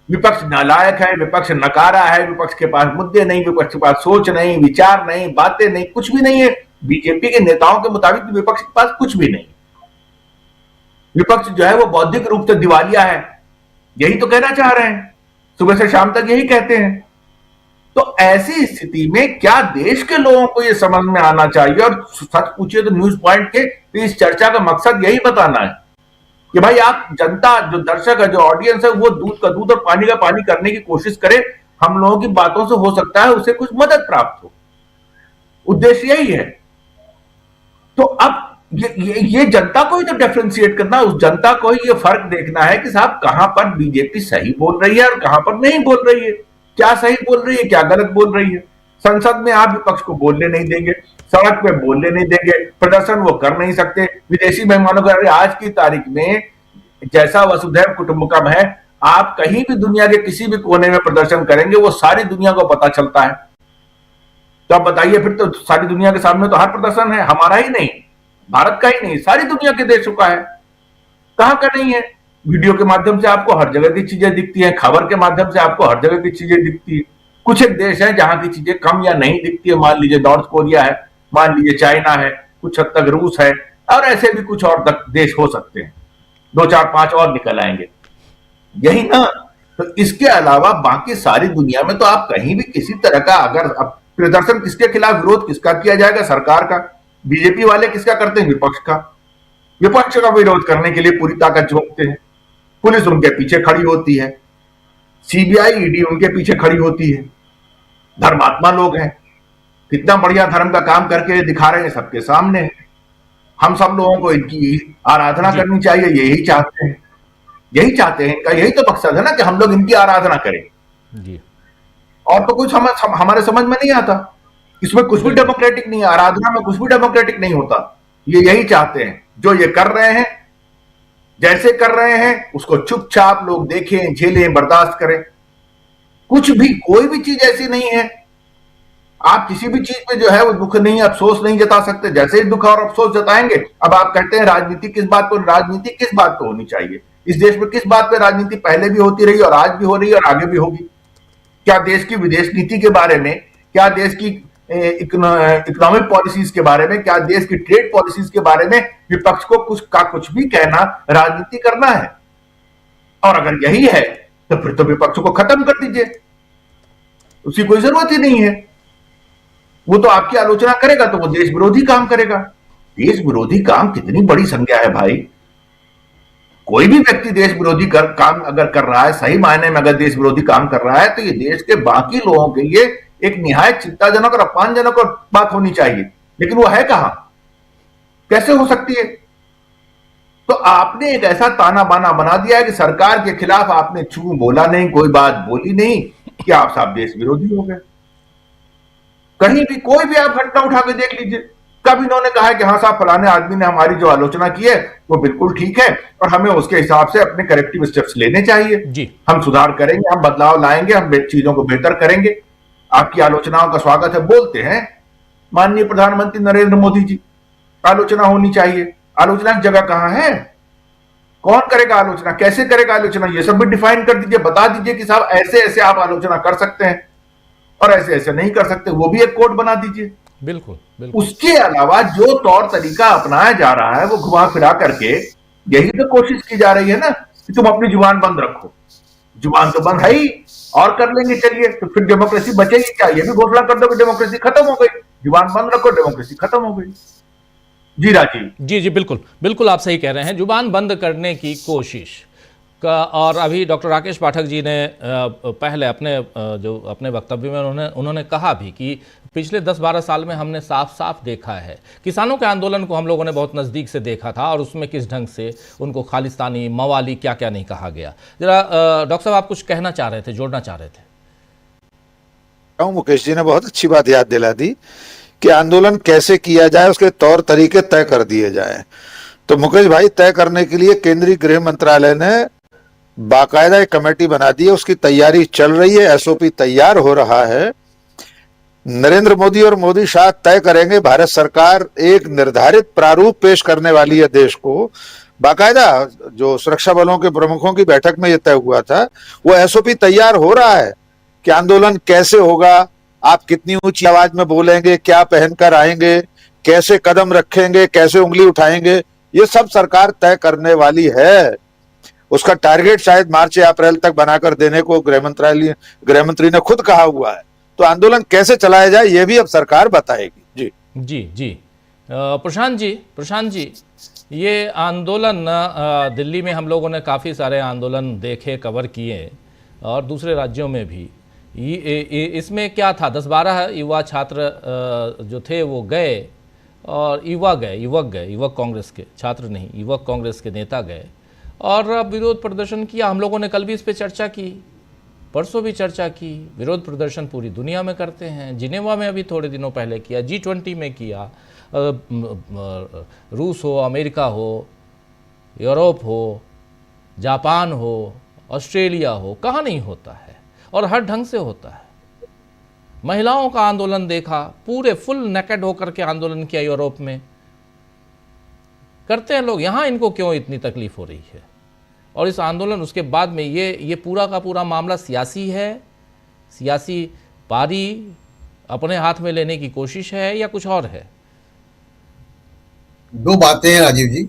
विपक्ष नालायक है, विपक्ष नकारा है, विपक्ष के पास मुद्दे नहीं, विपक्ष के पास सोच नहीं, विचार नहीं, बातें नहीं, कुछ भी नहीं है। बीजेपी के नेताओं के मुताबिक विपक्ष के पास कुछ भी नहीं। विपक्ष जो है वो बौद्धिक रूप से दिवालिया है, यही तो कहना चाह रहे हैं, सुबह से शाम तक यही कहते हैं। तो ऐसी स्थिति में क्या देश के लोगों को यह समझ में आना चाहिए, और सच पूछिए तो न्यूज पॉइंट के इस चर्चा का मकसद यही बताना है कि भाई आप जनता, जो दर्शक है, जो ऑडियंस है, वो दूध का दूध और पानी का पानी करने की कोशिश करे। हम लोगों की बातों से हो सकता है उसे कुछ मदद प्राप्त हो, उद्देश्य यही है। तो अब ये जनता को ही तो डिफरेंशिएट करना, उस जनता को ही ये फर्क देखना है कि साहब कहां पर बीजेपी सही बोल रही है और कहां पर नहीं बोल रही है, क्या सही बोल रही है, क्या गलत बोल रही है। संसद में आप विपक्ष को बोलने नहीं देंगे, सड़क पे बोलने नहीं देंगे, प्रदर्शन वो कर नहीं सकते। विदेशी मेहमानों को आज की तारीख में जैसा वसुधैव कुटुंबकम है, आप कहीं भी दुनिया के किसी भी कोने में प्रदर्शन करेंगे वो सारी दुनिया को पता चलता है। तो आप बताइए, फिर तो सारी दुनिया के सामने तो हर प्रदर्शन है, हमारा ही नहीं, भारत का ही नहीं, सारी दुनिया के देशों का है। कहां का नहीं है? वीडियो के माध्यम से आपको हर जगह की चीजें दिखती हैं, खबर के माध्यम से आपको हर जगह की चीजें दिखती है। कुछ एक देश है जहां की चीजें कम या नहीं दिखती है, मान लीजिए नॉर्थ कोरिया है, मान लीजिए चाइना है, कुछ हद तक रूस है, और ऐसे भी कुछ और देश हो सकते हैं, 2 4 5 और निकल आएंगे, यही ना। तो इसके अलावा बाकी सारी दुनिया में तो आप कहीं भी किसी तरह का अगर प्रदर्शन, किसके खिलाफ विरोध किसका किया जाएगा? सरकार का। बीजेपी वाले किसका करते हैं? विपक्ष का। विपक्ष का विरोध करने के लिए पूरी ताकत झोंकते हैं, पुलिस उनके पीछे खड़ी होती है, सीबीआई ईडी उनके पीछे खड़ी होती है। धर्मात्मा लोग हैं, कितना बढ़िया धर्म का काम करके दिखा रहे हैं सबके सामने। हम सब लोगों को इनकी आराधना करनी चाहिए, यही चाहते हैं, यही चाहते हैं, इनका यही तो मकसद है ना कि हम लोग इनकी आराधना करें जी। और तो कुछ हमारे समझ में नहीं आता, इसमें कुछ भी डेमोक्रेटिक नहीं है, आराधना में कुछ भी डेमोक्रेटिक नहीं होता। ये यही चाहते हैं, जो ये कर रहे हैं, जैसे कर रहे हैं उसको चुपचाप लोग देखें, झेलें, बर्दाश्त करें। कुछ भी, कोई भी चीज ऐसी नहीं है, आप किसी भी चीज पे जो है वो दुख नहीं, अफसोस नहीं जता सकते। जैसे ही दुख और अफसोस जताएंगे, अब आप कहते हैं राजनीति किस बात पर, राजनीति किस बात पर होनी चाहिए? इस देश में किस बात पर राजनीति पहले भी होती रही और आज भी हो रही है और आगे भी होगी? क्या देश की विदेश नीति के बारे में, क्या देश की इकोनॉमिक पॉलिसीज के बारे में, क्या देश की ट्रेड पॉलिसीज के बारे में विपक्ष को कुछ भी कहना राजनीति करना है? और अगर यही है तो फिर तो विपक्ष को खत्म कर दीजिए, उसकी कोई जरूरत ही नहीं है। वो तो आपकी आलोचना करेगा तो वो देश विरोधी काम करेगा। देश विरोधी काम कितनी बड़ी संज्ञा है भाई। कोई भी व्यक्ति देश विरोधी काम अगर कर रहा है, सही मायने में अगर देश विरोधी काम कर रहा है, तो ये देश के बाकी लोगों के लिए एक निहायत चिंताजनक और अपमानजनक बात होनी चाहिए। लेकिन वो है कहां, कैसे हो सकती है? तो आपने एक ऐसा ताना बाना बना दिया है कि सरकार के खिलाफ आपने छू बोला नहीं, कोई बात बोली नहीं, कि आप साहब देश विरोधी हो गए। कहीं भी कोई भी आप घटना उठा के देख लीजिए, कब इन्होंने कहा है कि हाँ साहब फलाने आदमी ने हमारी जो आलोचना की है वो बिल्कुल ठीक है और हमें उसके हिसाब से अपने करेक्टिव स्टेप्स लेने चाहिए जी, हम सुधार करेंगे, हम बदलाव लाएंगे, हम चीजों को बेहतर करेंगे, आपकी आलोचनाओं का स्वागत है, बोलते हैं माननीय प्रधानमंत्री नरेंद्र मोदी जी। आलोचना होनी चाहिए, आलोचना की जगह कहां है? कौन करेगा आलोचना, कैसे करेगा आलोचना, ये सब भी डिफाइन कर दीजिए, बता दीजिए कि साहब ऐसे ऐसे आप आलोचना कर सकते हैं और ऐसे ऐसे नहीं कर सकते, वो भी एक कोड बना दीजिए। बिल्कुल, बिल्कुल। उसके अलावा जो तौर तरीका अपनाया जा रहा है वो घुमा फिरा करके यही तो कोशिश की जा रही है ना कि तुम अपनी जुबान बंद रखो। जुबान तो बंद है ही, और कर लेंगे चलिए, तो फिर डेमोक्रेसी बचेगी क्या? ये भी घोषणा कर दो कि डेमोक्रेसी खत्म हो गई, जुबान बंद रखो, डेमोक्रेसी खत्म हो गई। जी राजीव जी, बिल्कुल बिल्कुल आप सही कह रहे हैं, जुबान बंद करने की कोशिश का। और अभी डॉक्टर राकेश पाठक जी ने पहले अपने वक्तव्य में उन्होंने कहा भी कि पिछले 10-12 साल में हमने साफ साफ देखा है, किसानों के आंदोलन को हम लोगों ने बहुत नज़दीक से देखा था और उसमें किस ढंग से उनको खालिस्तानी, मवाली, क्या क्या नहीं कहा गया। जरा डॉक्टर साहब आप कुछ कहना चाह रहे थे, जोड़ना चाह रहे थे? मुकेश जी ने बहुत अच्छी बात याद दिला दी कि आंदोलन कैसे किया जाए, उसके तौर तरीके तय कर दिए जाए। तो मुकेश भाई, तय करने के लिए केंद्रीय गृह मंत्रालय ने बाकायदा एक कमेटी बना दी है, उसकी तैयारी चल रही है, एसओपी तैयार हो रहा है। नरेंद्र मोदी और मोदी शाह तय करेंगे, भारत सरकार एक निर्धारित प्रारूप पेश करने वाली है देश को। बाकायदा जो सुरक्षा बलों के प्रमुखों की बैठक में यह तय हुआ था, वो एसओपी तैयार हो रहा है कि आंदोलन कैसे होगा, आप कितनी ऊंची आवाज में बोलेंगे, क्या पहनकर आएंगे, कैसे कदम रखेंगे, कैसे उंगली उठाएंगे, ये सब सरकार तय करने वाली है। उसका टारगेट शायद मार्च या अप्रैल तक बनाकर देने को गृह मंत्री ने खुद कहा हुआ है। तो आंदोलन कैसे चलाया जाए ये भी अब सरकार बताएगी। जी जी जी। प्रशांत जी, ये आंदोलन दिल्ली में हम लोगों ने काफ़ी सारे आंदोलन देखे, कवर किए, और दूसरे राज्यों में भी। इसमें क्या था, 10-12 युवा छात्र जो थे वो गए, और युवक कांग्रेस के, छात्र नहीं, युवक कांग्रेस के नेता गए और विरोध प्रदर्शन किया। हम लोगों ने कल भी इस पे चर्चा की, परसों भी चर्चा की। विरोध प्रदर्शन पूरी दुनिया में करते हैं, जिनेवा में अभी थोड़े दिनों पहले किया, G20 में किया, रूस हो, अमेरिका हो, यूरोप हो, जापान हो, ऑस्ट्रेलिया हो, कहाँ नहीं होता है, और हर ढंग से होता है। महिलाओं का आंदोलन देखा, पूरे फुल नेकेड होकर के आंदोलन किया यूरोप में। करते हैं लोग, यहाँ इनको क्यों इतनी तकलीफ हो रही है? और इस आंदोलन उसके बाद में ये पूरा का पूरा मामला सियासी है, सियासी पारी अपने हाथ में लेने की कोशिश है, या कुछ और है? दो बातें हैं राजीव जी,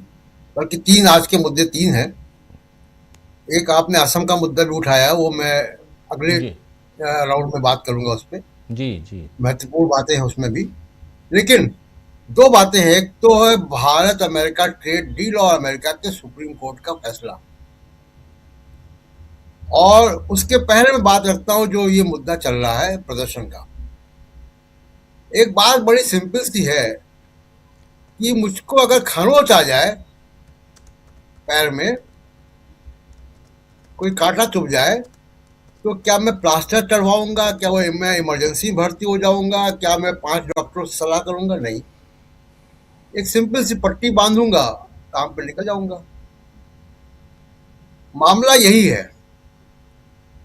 बल्कि तीन। आज के मुद्दे तीन हैं। एक आपने असम का मुद्दा भी उठाया, वो मैं अगले राउंड में बात करूंगा उस पर। जी, महत्वपूर्ण बातें हैं उसमें भी, लेकिन दो बातें हैं। एक तो है भारत अमेरिका ट्रेड डील और अमेरिका के सुप्रीम कोर्ट का फैसला, और उसके पहले मैं बात करता हूं जो ये मुद्दा चल रहा है प्रदर्शन का। एक बात बड़ी सिंपल सी है कि मुझको अगर खरोंच आ जाए, पैर में कोई कांटा चुभ जाए, तो क्या मैं प्लास्टर चढ़वाऊंगा? क्या वो मैं इमरजेंसी भर्ती हो जाऊंगा? क्या मैं 5 डॉक्टरों से सलाह करूंगा? नहीं, एक सिंपल सी पट्टी बांधूंगा, काम पे निकल जाऊंगा। मामला यही है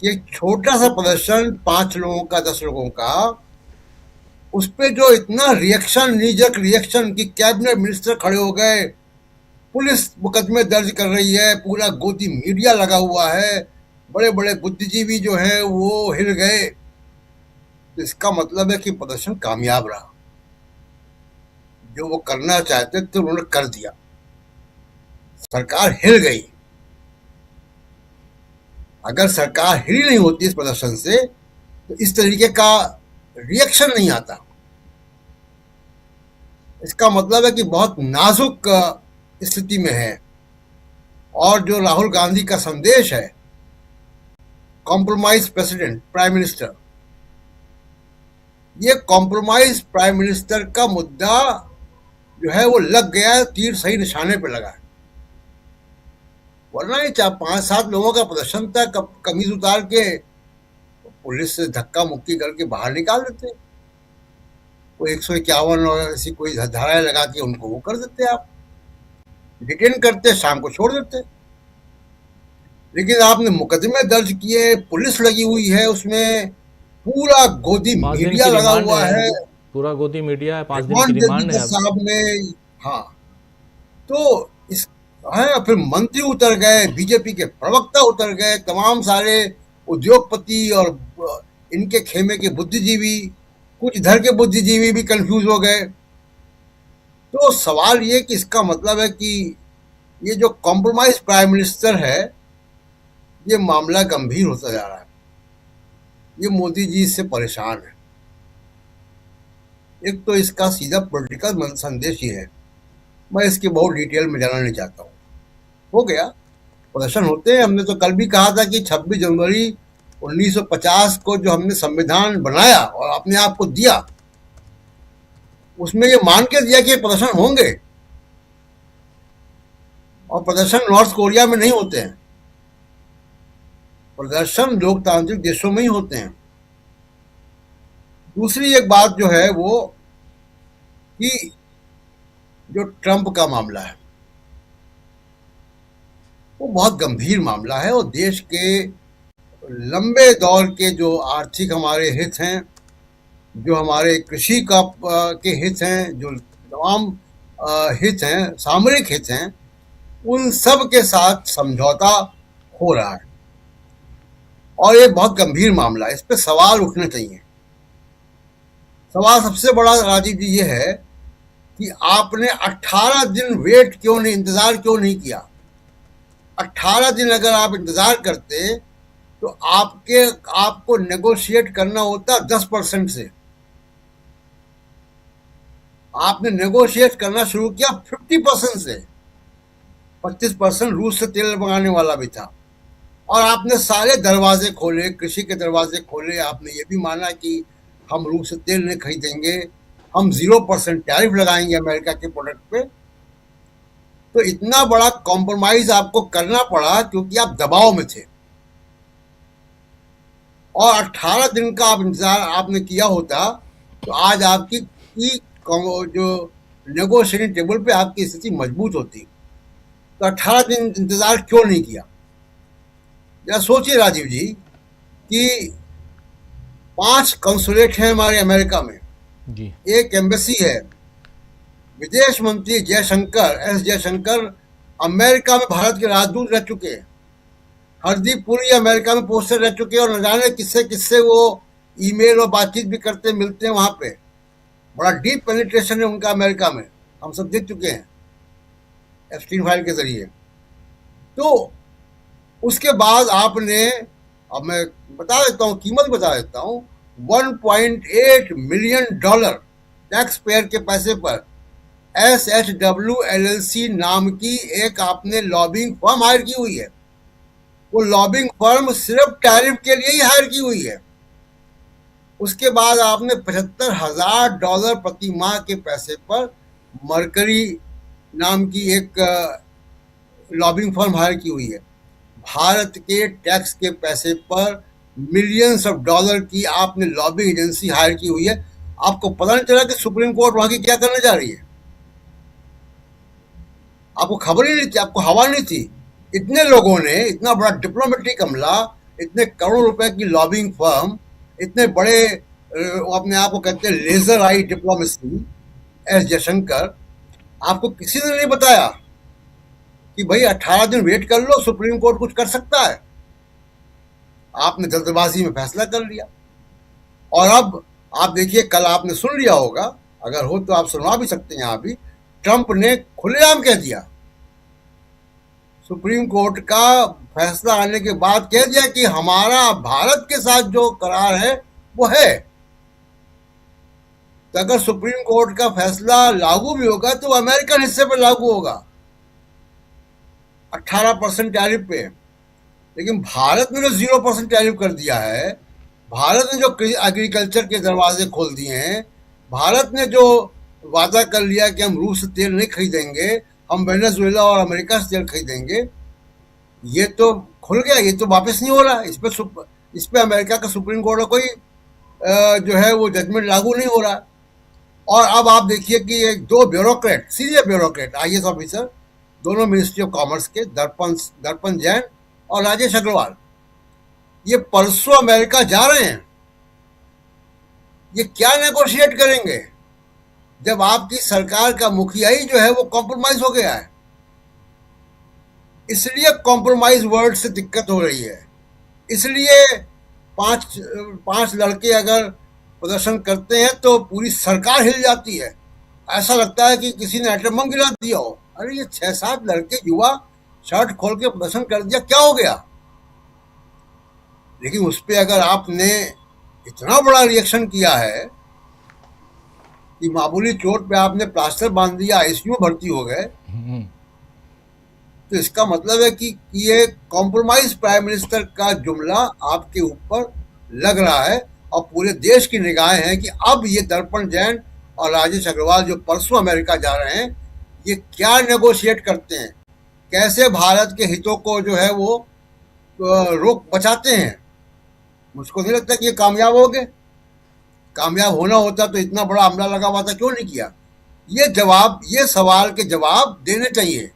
कि एक छोटा सा प्रदर्शन, 5 लोगों का, 10 लोगों का, उस पे जो इतना रिएक्शन, नीजक रिएक्शन कि कैबिनेट मिनिस्टर खड़े हो गए, पुलिस मुकदमे दर्ज कर रही है, पूरा गोदी मीडिया लगा हुआ है, बड़े बड़े बुद्धिजीवी जो हैं वो हिल गए, तो इसका मतलब है कि प्रदर्शन कामयाब रहा। जो वो करना चाहते थे उन्होंने कर दिया, सरकार हिल गई। अगर सरकार हिली नहीं होती इस प्रदर्शन से, तो इस तरीके का रिएक्शन नहीं आता। इसका मतलब है कि बहुत नाजुक स्थिति में है। और जो राहुल गांधी का संदेश है, कॉम्प्रोमाइज प्रेसिडेंट, प्राइम मिनिस्टर, ये कॉम्प्रोमाइज प्राइम मिनिस्टर का मुद्दा जो है वो लग गया है, तीर सही निशाने पे लगा है। वरना ये 5-7 लोगों का प्रदर्शन था, कमीज उतार के पुलिस से धक्का मुक्की करके बाहर निकाल देते, कोई 151 और ऐसी कोई धाराएं लगा के उनको वो कर देते, आप डिटेन करते, शाम को छोड़ देते। लेकिन आपने मुकदमे दर्ज किए, पुलिस लगी हुई है, उसमें पूरा गोदी मीडिया लगा हुआ है, पूरा गोदी मीडिया है, 5 दिन की रिमांड है साहब ने। हाँ, तो इस फिर मंत्री उतर गए, बीजेपी के प्रवक्ता उतर गए, तमाम सारे उद्योगपति और इनके खेमे के बुद्धिजीवी, कुछ इधर के बुद्धिजीवी भी कंफ्यूज हो गए। तो सवाल ये कि इसका मतलब है कि ये जो कॉम्प्रोमाइज प्राइम मिनिस्टर है, ये मामला गंभीर होता जा रहा है। ये मोदी जी इससे परेशान है। एक तो इसका सीधा पॉलिटिकल संदेश ही है, मैं इसके बहुत डिटेल में जाना नहीं चाहता हूँ। हो गया, प्रदर्शन होते हैं। हमने तो कल भी कहा था कि 26 जनवरी 1950 को जो हमने संविधान बनाया और अपने आप को दिया, उसमें ये मान के दिया कि प्रदर्शन होंगे, और प्रदर्शन नॉर्थ कोरिया में नहीं होते हैं, प्रदर्शन लोकतांत्रिक देशों में ही होते हैं। दूसरी एक बात जो है वो कि जो ट्रंप का मामला है वो बहुत गंभीर मामला है, और देश के लंबे दौर के जो आर्थिक हमारे हित हैं, जो हमारे कृषि का के हित हैं, जो तमाम हित हैं, सामरिक हित हैं, उन सब के साथ समझौता हो रहा है। और ये बहुत गंभीर मामला है, इस पे सवाल उठने चाहिए। सवाल सबसे बड़ा राजीव जी ये है कि आपने 18 दिन वेट क्यों नहीं, इंतजार क्यों नहीं किया? 18 दिन अगर आप इंतजार करते तो आपको नेगोशिएट करना होता 10% से। आपने नेगोशिएट करना शुरू किया 50% से। 25% रूस से तेल मंगाने वाला भी था, और आपने सारे दरवाजे खोले, कृषि के दरवाजे खोले। आपने ये भी माना कि हम रूस से तेल नहीं खरीदेंगे, हम 0% टैरिफ लगाएंगे अमेरिका के प्रोडक्ट पे। तो इतना बड़ा कॉम्प्रोमाइज आपको करना पड़ा क्योंकि आप दबाव में थे, और 18 दिन का आप इंतजार आपने किया होता तो आज आपकी जो नेगोशिएटिंग टेबल पे आपकी स्थिति मजबूत होती। तो 18 दिन इंतजार क्यों नहीं किया? जरा सोचिए राजीव जी कि 5 कंसुलेट हैं हमारे अमेरिका में जी। एक एम्बेसी है। विदेश मंत्री एस जयशंकर अमेरिका में भारत के राजदूत रह चुके हैं। हरदीप पुरी अमेरिका में पोस्टर रह चुके हैं, और न जाने किससे किससे वो ईमेल और बातचीत भी करते मिलते हैं वहां पे। बड़ा डीप पेनिट्रेशन है उनका अमेरिका में, हम सब देख चुके हैं एप्स्टीन फाइल के जरिए। तो उसके बाद आपने, अब मैं बता देता हूँ, कीमत बता देता हूँ, $1.8 मिलियन टैक्स पेयर के पैसे पर SHW LLC नाम की एक आपने लॉबिंग फर्म हायर की हुई है। वो लॉबिंग फर्म सिर्फ टैरिफ के लिए ही हायर की हुई है। उसके बाद आपने $75,000 प्रति माह के पैसे पर मरकरी नाम की एक लॉबिंग फर्म हायर की हुई है। भारत के टैक्स के पैसे पर मिलियंस ऑफ डॉलर की आपने लॉबिंग एजेंसी हायर की हुई है। आपको पता नहीं चला कि सुप्रीम कोर्ट वहां की क्या करने जा रही है? आपको खबर ही नहीं थी, आपको हवा नहीं थी। इतने लोगों ने, इतना बड़ा डिप्लोमेटिक हमला, इतने करोड़ों रुपए की लॉबिंग फर्म, इतने बड़े अपने आप को कहते हैं लेजर आई डिप्लोमेसी, एस जयशंकर, आपको किसी ने नहीं बताया कि भाई 18 दिन वेट कर लो, सुप्रीम कोर्ट कुछ कर सकता है। आपने जल्दबाजी में फैसला कर लिया। और अब आप देखिए, कल आपने सुन लिया होगा, अगर हो तो आप सुनवा भी सकते हैं। यहां भी ट्रंप ने खुलेआम कह दिया, सुप्रीम कोर्ट का फैसला आने के बाद कह दिया कि हमारा भारत के साथ जो करार है वो है। तो अगर सुप्रीम कोर्ट का फैसला लागू भी होगा तो अमेरिकन हिस्से पर लागू होगा 18% टैरिफ पे। लेकिन भारत ने जो 0% टैरिफ कर दिया है, भारत ने जो एग्रीकल्चर के दरवाजे खोल दिए हैं, भारत ने जो वादा कर लिया कि हम रूस से तेल नहीं खरीदेंगे, हम वेनेजुएला और अमेरिका से तेल खरीदेंगे, ये तो खुल गया, ये तो वापस नहीं हो रहा। इस पे अमेरिका का सुप्रीम कोर्ट का कोई जो है वो जजमेंट लागू नहीं हो रहा। और अब आप देखिए कि एक 2 bureaucrat, senior bureaucrat, IAS officer, दोनों मिनिस्ट्री ऑफ कॉमर्स के, दर्पण जैन और राजेश अग्रवाल, ये परसों अमेरिका जा रहे हैं। ये क्या नेगोशिएट करेंगे जब आपकी सरकार का मुखिया ही जो है वो कॉम्प्रोमाइज हो गया है? इसलिए कॉम्प्रोमाइज वर्ड से दिक्कत हो रही है। इसलिए पांच लड़के अगर प्रदर्शन करते हैं तो पूरी सरकार हिल जाती है। ऐसा लगता है कि किसी ने एटम बम गिरा दिया हो। अरे ये 6-7 लड़के युवा शर्ट खोल के प्रदर्शन कर दिया, क्या हो गया? लेकिन उस पर अगर आपने इतना बड़ा रिएक्शन किया है कि मामूली चोट पे आपने प्लास्टर बांध दिया, ICU में भर्ती हो गए, तो इसका मतलब है कि ये कॉम्प्रोमाइज प्राइम मिनिस्टर का जुमला आपके ऊपर लग रहा है। और पूरे देश की निगाहें हैं कि अब ये दर्पण जैन और राजेश अग्रवाल जो परसों अमेरिका जा रहे हैं, ये क्या नेगोशिएट करते हैं, कैसे भारत के हितों को जो है वो रोक बचाते हैं। मुझको नहीं लगता कि ये कामयाब हो गए। कामयाब होना होता तो इतना बड़ा हमला लगा हुआ था, क्यों नहीं किया? ये सवाल के जवाब देने चाहिए।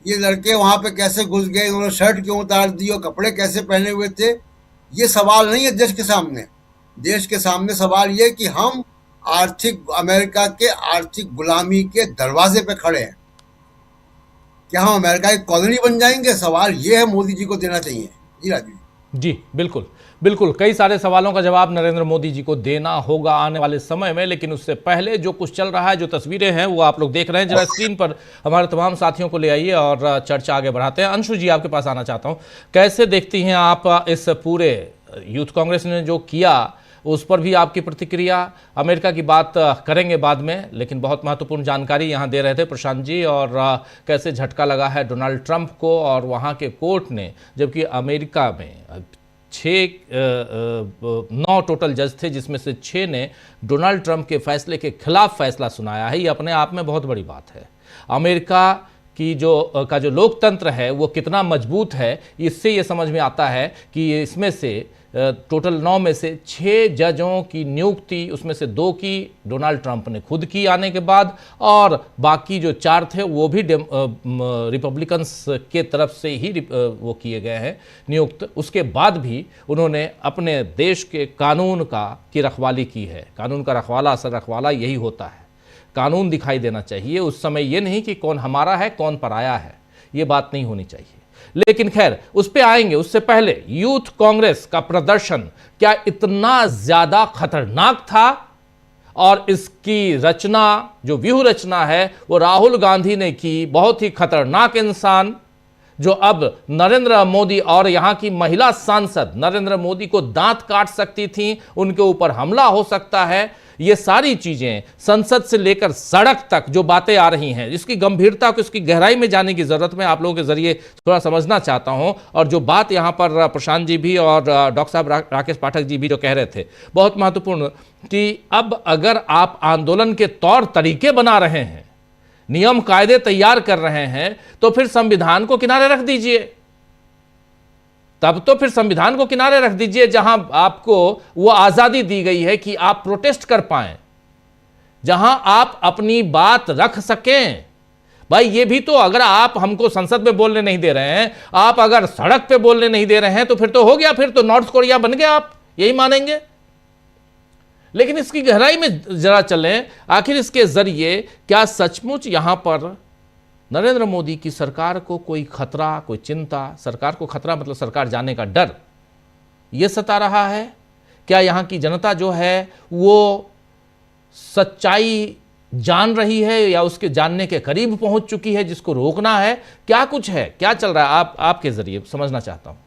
ये लड़के वहां पे कैसे घुस गए, उन्होंने शर्ट क्यों उतार दी और कपड़े कैसे पहने हुए थे, ये सवाल नहीं है देश के सामने। देश के सामने सवाल ये कि हम अमेरिका के आर्थिक गुलामी के दरवाजे पे खड़े हैं। क्या हम अमेरिका की कॉलोनी बन जाएंगे? सवाल ये है, मोदी जी को देना चाहिए। जी राजीव। जी बिल्कुल बिल्कुल, कई सारे सवालों का जवाब नरेंद्र मोदी जी को देना होगा आने वाले समय में, लेकिन उससे पहले जो कुछ चल रहा है, जो तस्वीरें हैं वो आप लोग देख रहे हैं। जरा स्क्रीन पर हमारे तमाम साथियों को ले आइए और चर्चा आगे बढ़ाते हैं। अंशु जी, आपके पास आना चाहता हूं, कैसे देखती हैं आप इस पूरे यूथ कांग्रेस ने जो किया, उस पर भी आपकी प्रतिक्रिया? अमेरिका की बात करेंगे बाद में, लेकिन बहुत महत्वपूर्ण जानकारी यहाँ दे रहे थे प्रशांत जी, और कैसे झटका लगा है डोनाल्ड ट्रंप को और वहाँ के कोर्ट ने, जबकि अमेरिका में 9 टोटल जज थे, जिसमें से 6 ने डोनाल्ड ट्रंप के फैसले के खिलाफ फैसला सुनाया है। ये अपने आप में बहुत बड़ी बात है। अमेरिका की जो लोकतंत्र है वो कितना मजबूत है, इससे ये समझ में आता है कि इसमें से टोटल 9 में से 6 जजों की नियुक्ति, उसमें से 2 की डोनाल्ड ट्रंप ने खुद की आने के बाद, और बाकी जो 4 थे वो भी रिपब्लिकन्स के तरफ से ही वो किए गए हैं नियुक्त। उसके बाद भी उन्होंने अपने देश के कानून की रखवाली की है। कानून का रखवाला, असल रखवाला यही होता है। कानून दिखाई देना चाहिए उस समय, ये नहीं कि कौन हमारा है कौन पराया है, ये बात नहीं होनी चाहिए। लेकिन खैर, उस पे आएंगे। उससे पहले यूथ कांग्रेस का प्रदर्शन क्या इतना ज्यादा खतरनाक था? और इसकी रचना, जो व्यूह रचना है, वो राहुल गांधी ने की। बहुत ही खतरनाक इंसान, जो अब नरेंद्र मोदी और यहां की महिला सांसद नरेंद्र मोदी को दांत काट सकती थी, उनके ऊपर हमला हो सकता है। ये सारी चीजें, संसद से लेकर सड़क तक जो बातें आ रही हैं, इसकी गंभीरता को, इसकी गहराई में जाने की जरूरत मैं आप लोगों के जरिए थोड़ा समझना चाहता हूं। और जो बात यहां पर प्रशांत जी भी और डॉक्टर साहब राकेश पाठक जी भी जो कह रहे थे, बहुत महत्वपूर्ण, कि अब अगर आप आंदोलन के तौर तरीके बना रहे हैं, नियम कायदे तैयार कर रहे हैं, तो फिर संविधान को किनारे रख दीजिए। तब तो फिर संविधान को किनारे रख दीजिए, जहां आपको वो आजादी दी गई है कि आप प्रोटेस्ट कर पाएं, जहां आप अपनी बात रख सकें। भाई ये भी तो, अगर आप हमको संसद में बोलने नहीं दे रहे हैं, आप अगर सड़क पे बोलने नहीं दे रहे हैं, तो फिर तो हो गया, फिर तो नॉर्थ कोरिया बन गया, आप यही मानेंगे। लेकिन इसकी गहराई में जरा चलें, आखिर इसके जरिए क्या सचमुच यहां पर नरेंद्र मोदी की सरकार को कोई खतरा, कोई चिंता, सरकार को खतरा मतलब सरकार जाने का डर, यह सता रहा है? क्या यहां की जनता जो है वो सच्चाई जान रही है या उसके जानने के करीब पहुंच चुकी है, जिसको रोकना है? क्या कुछ है, क्या चल रहा है, आपके जरिए समझना चाहता हूं।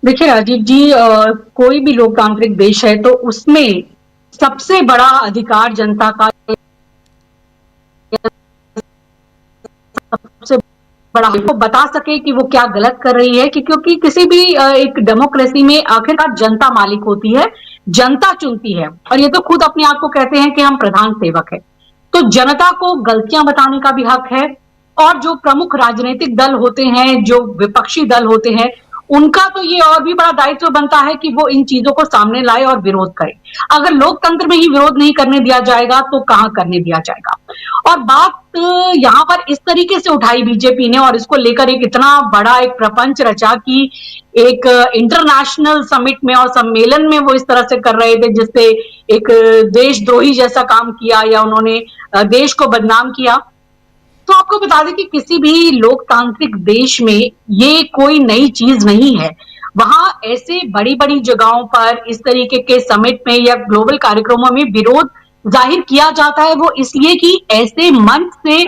देखिए राजीव जी, कोई भी लोकतांत्रिक देश है तो उसमें सबसे बड़ा अधिकार जनता का, सबसे बड़ा को बता सके कि वो क्या गलत कर रही है, क्योंकि किसी भी एक डेमोक्रेसी में आखिरकार जनता मालिक होती है, जनता चुनती है। और ये तो खुद अपने आप को कहते हैं कि हम प्रधान सेवक है, तो जनता को गलतियां बताने का भी हक है। और जो प्रमुख राजनीतिक दल होते हैं, जो विपक्षी दल होते हैं, उनका तो ये और भी बड़ा दायित्व बनता है कि वो इन चीजों को सामने लाए और विरोध करे। अगर लोकतंत्र में ही विरोध नहीं करने दिया जाएगा तो कहां करने दिया जाएगा। और बात यहां पर इस तरीके से उठाई बीजेपी ने, और इसको लेकर एक इतना बड़ा एक प्रपंच रचा कि एक इंटरनेशनल समिट में और सम्मेलन में वो इस तरह से कर रहे थे, जिससे एक देशद्रोही जैसा काम किया या उन्होंने देश को बदनाम किया। तो आपको बता दें कि किसी भी लोकतांत्रिक देश में ये कोई नई चीज नहीं है। वहां ऐसे बड़ी बड़ी जगहों पर इस तरीके के समिट में या ग्लोबल कार्यक्रमों में विरोध जाहिर किया जाता है, वो इसलिए कि ऐसे मंच से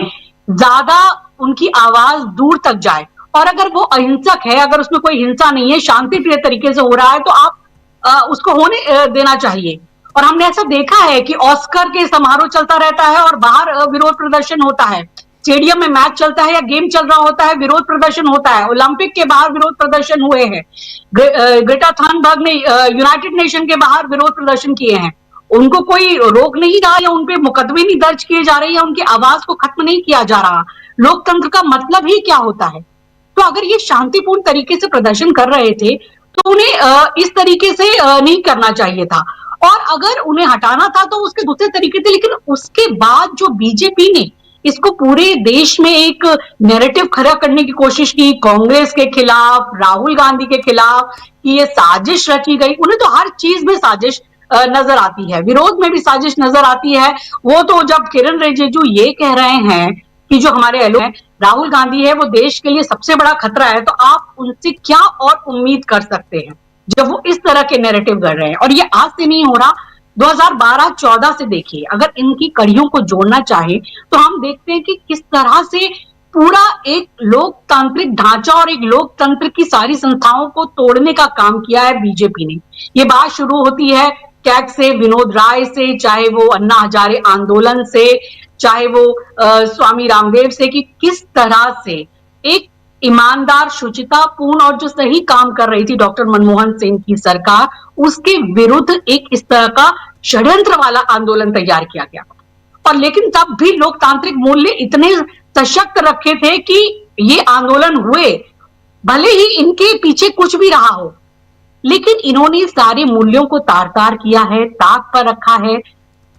ज्यादा उनकी आवाज दूर तक जाए। और अगर वो अहिंसक है, अगर उसमें कोई हिंसा नहीं है, शांतिप्रिय तरीके से हो रहा है, तो आप उसको होने देना चाहिए। और हमने ऐसा देखा है कि ऑस्कर के समारोह चलता रहता है और बाहर विरोध प्रदर्शन होता है, स्टेडियम में मैच चलता है या गेम चल रहा होता है, विरोध प्रदर्शन होता है। ओलंपिक के बाहर विरोध प्रदर्शन हुए हैं, ग्रेटा थनबर्ग ने यूनाइटेड नेशन के बाहर विरोध प्रदर्शन किए हैं। उनको कोई रोक नहीं रहा, या उनपे मुकदमे नहीं दर्ज किए जा रहे, या उनकी आवाज को खत्म नहीं किया जा रहा। लोकतंत्र का मतलब ही क्या होता है? तो अगर ये शांतिपूर्ण तरीके से प्रदर्शन कर रहे थे तो उन्हें इस तरीके से नहीं करना चाहिए था। और अगर उन्हें हटाना था तो उसके दूसरे तरीके थे। लेकिन उसके बाद जो बीजेपी ने इसको पूरे देश में एक नैरेटिव खड़ा करने की कोशिश की, कांग्रेस के खिलाफ, राहुल गांधी के खिलाफ, कि ये साजिश रची गई। उन्हें तो हर चीज में साजिश नजर आती है, विरोध में भी साजिश नजर आती है। वो तो जब किरण रिजिजू ये कह रहे हैं कि जो हमारे एलो हैं राहुल गांधी है, वो देश के लिए सबसे बड़ा खतरा है, तो आप उनसे क्या और उम्मीद कर सकते हैं जब वो इस तरह के नैरेटिव कर रहे हैं। और ये आज से नहीं हो रहा, 2012-14 से देखिए, अगर इनकी कड़ियों को जोड़ना चाहे तो हम देखते हैं कि किस तरह से पूरा एक लोकतांत्रिक ढांचा और एक लोकतंत्र की सारी संस्थाओं को तोड़ने का काम किया है बीजेपी ने। ये बात शुरू होती है कैग से, विनोद राय से, चाहे वो अन्ना हजारे आंदोलन से, चाहे वो स्वामी रामदेव से, कि किस तरह से एक ईमानदार, शुचितापूर्ण और जो सही काम कर रही थी डॉक्टर मनमोहन सिंह की सरकार, उसके विरुद्ध एक इस तरह का षड्यंत्र वाला आंदोलन तैयार किया गया। और लेकिन तब भी लोकतांत्रिक मूल्य इतने सशक्त रखे थे कि ये आंदोलन हुए, भले ही इनके पीछे कुछ भी रहा हो, लेकिन इन्होंने सारे मूल्यों को तार-तार किया है, ताक पर रखा है।